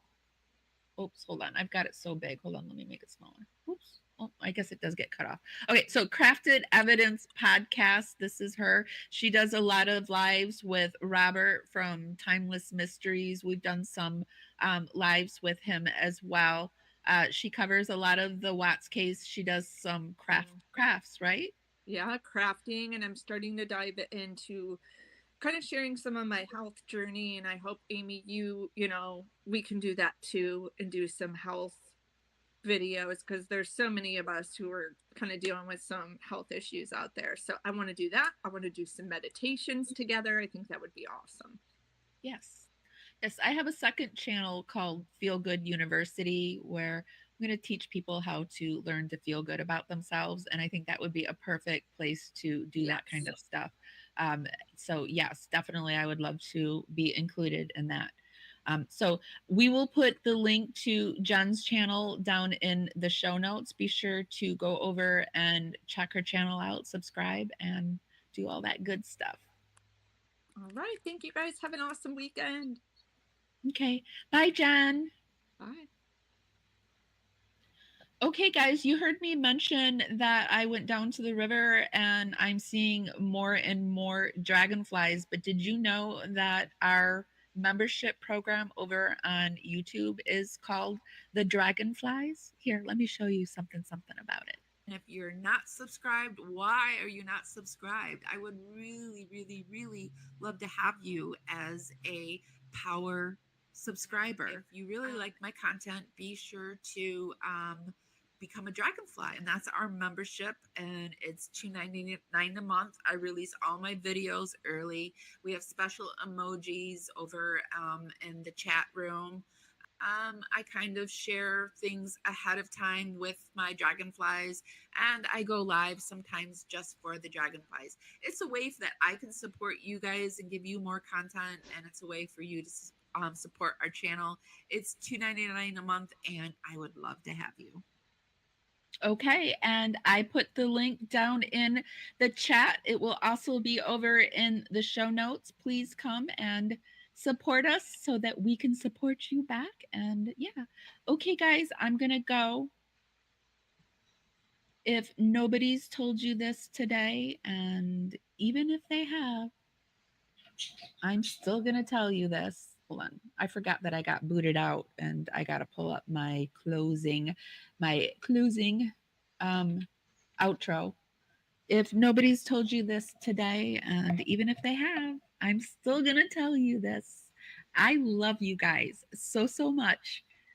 Oops, hold on. I've got it so big. Hold on, let me make it smaller. Oops. Oh, I guess it does get cut off. Okay, so Crafted Evidence Podcast. This is her. She does a lot of lives with Robert from Timeless Mysteries. We've done some lives with him as well. She covers a lot of the Watts case. She does some crafts, right? Yeah, crafting, and I'm starting to dive into kind of sharing some of my health journey, and I hope, Amy, we can do that too and do some health videos, because there's so many of us who are kind of dealing with some health issues out there. So I want to do that. I want to do some meditations together. I think that would be awesome. Yes, I have a second channel called Feel Good University, where I'm going to teach people how to learn to feel good about themselves. And I think that would be a perfect place to do that kind of stuff. So yes, definitely, I would love to be included in that. So we will put the link to Jen's channel down in the show notes. Be sure to go over and check her channel out, subscribe, and do all that good stuff. All right. Thank you guys. Have an awesome weekend. Okay. Bye, Jen. Bye. Okay, guys, you heard me mention that I went down to the river and I'm seeing more and more dragonflies. But did you know that our membership program over on YouTube is called the Dragonflies? Here, let me show you something about it. And if you're not subscribed, why are you not subscribed? I would really, really, really love to have you as a power subscriber. If you really like my content, be sure to become a dragonfly, and that's our membership, and it's $2.99 a month. I release all my videos early. We have special emojis over in the chat room. I kind of share things ahead of time with my dragonflies, and I go live sometimes just for the dragonflies. It's a way that I can support you guys and give you more content, and it's a way for you to support our channel. It's $2.99 a month, and I would love to have you. Okay, and I put the link down in the chat. It will also be over in the show notes. Please come and support us so that we can support you back. And yeah, okay, guys, I'm gonna go. If nobody's told you this today, and even if they have, I'm still gonna tell you this. Hold on, I forgot that I got booted out, and I gotta pull up my closing outro. If nobody's told you this today, and even if they have, I'm still gonna tell you this. I love you guys so much,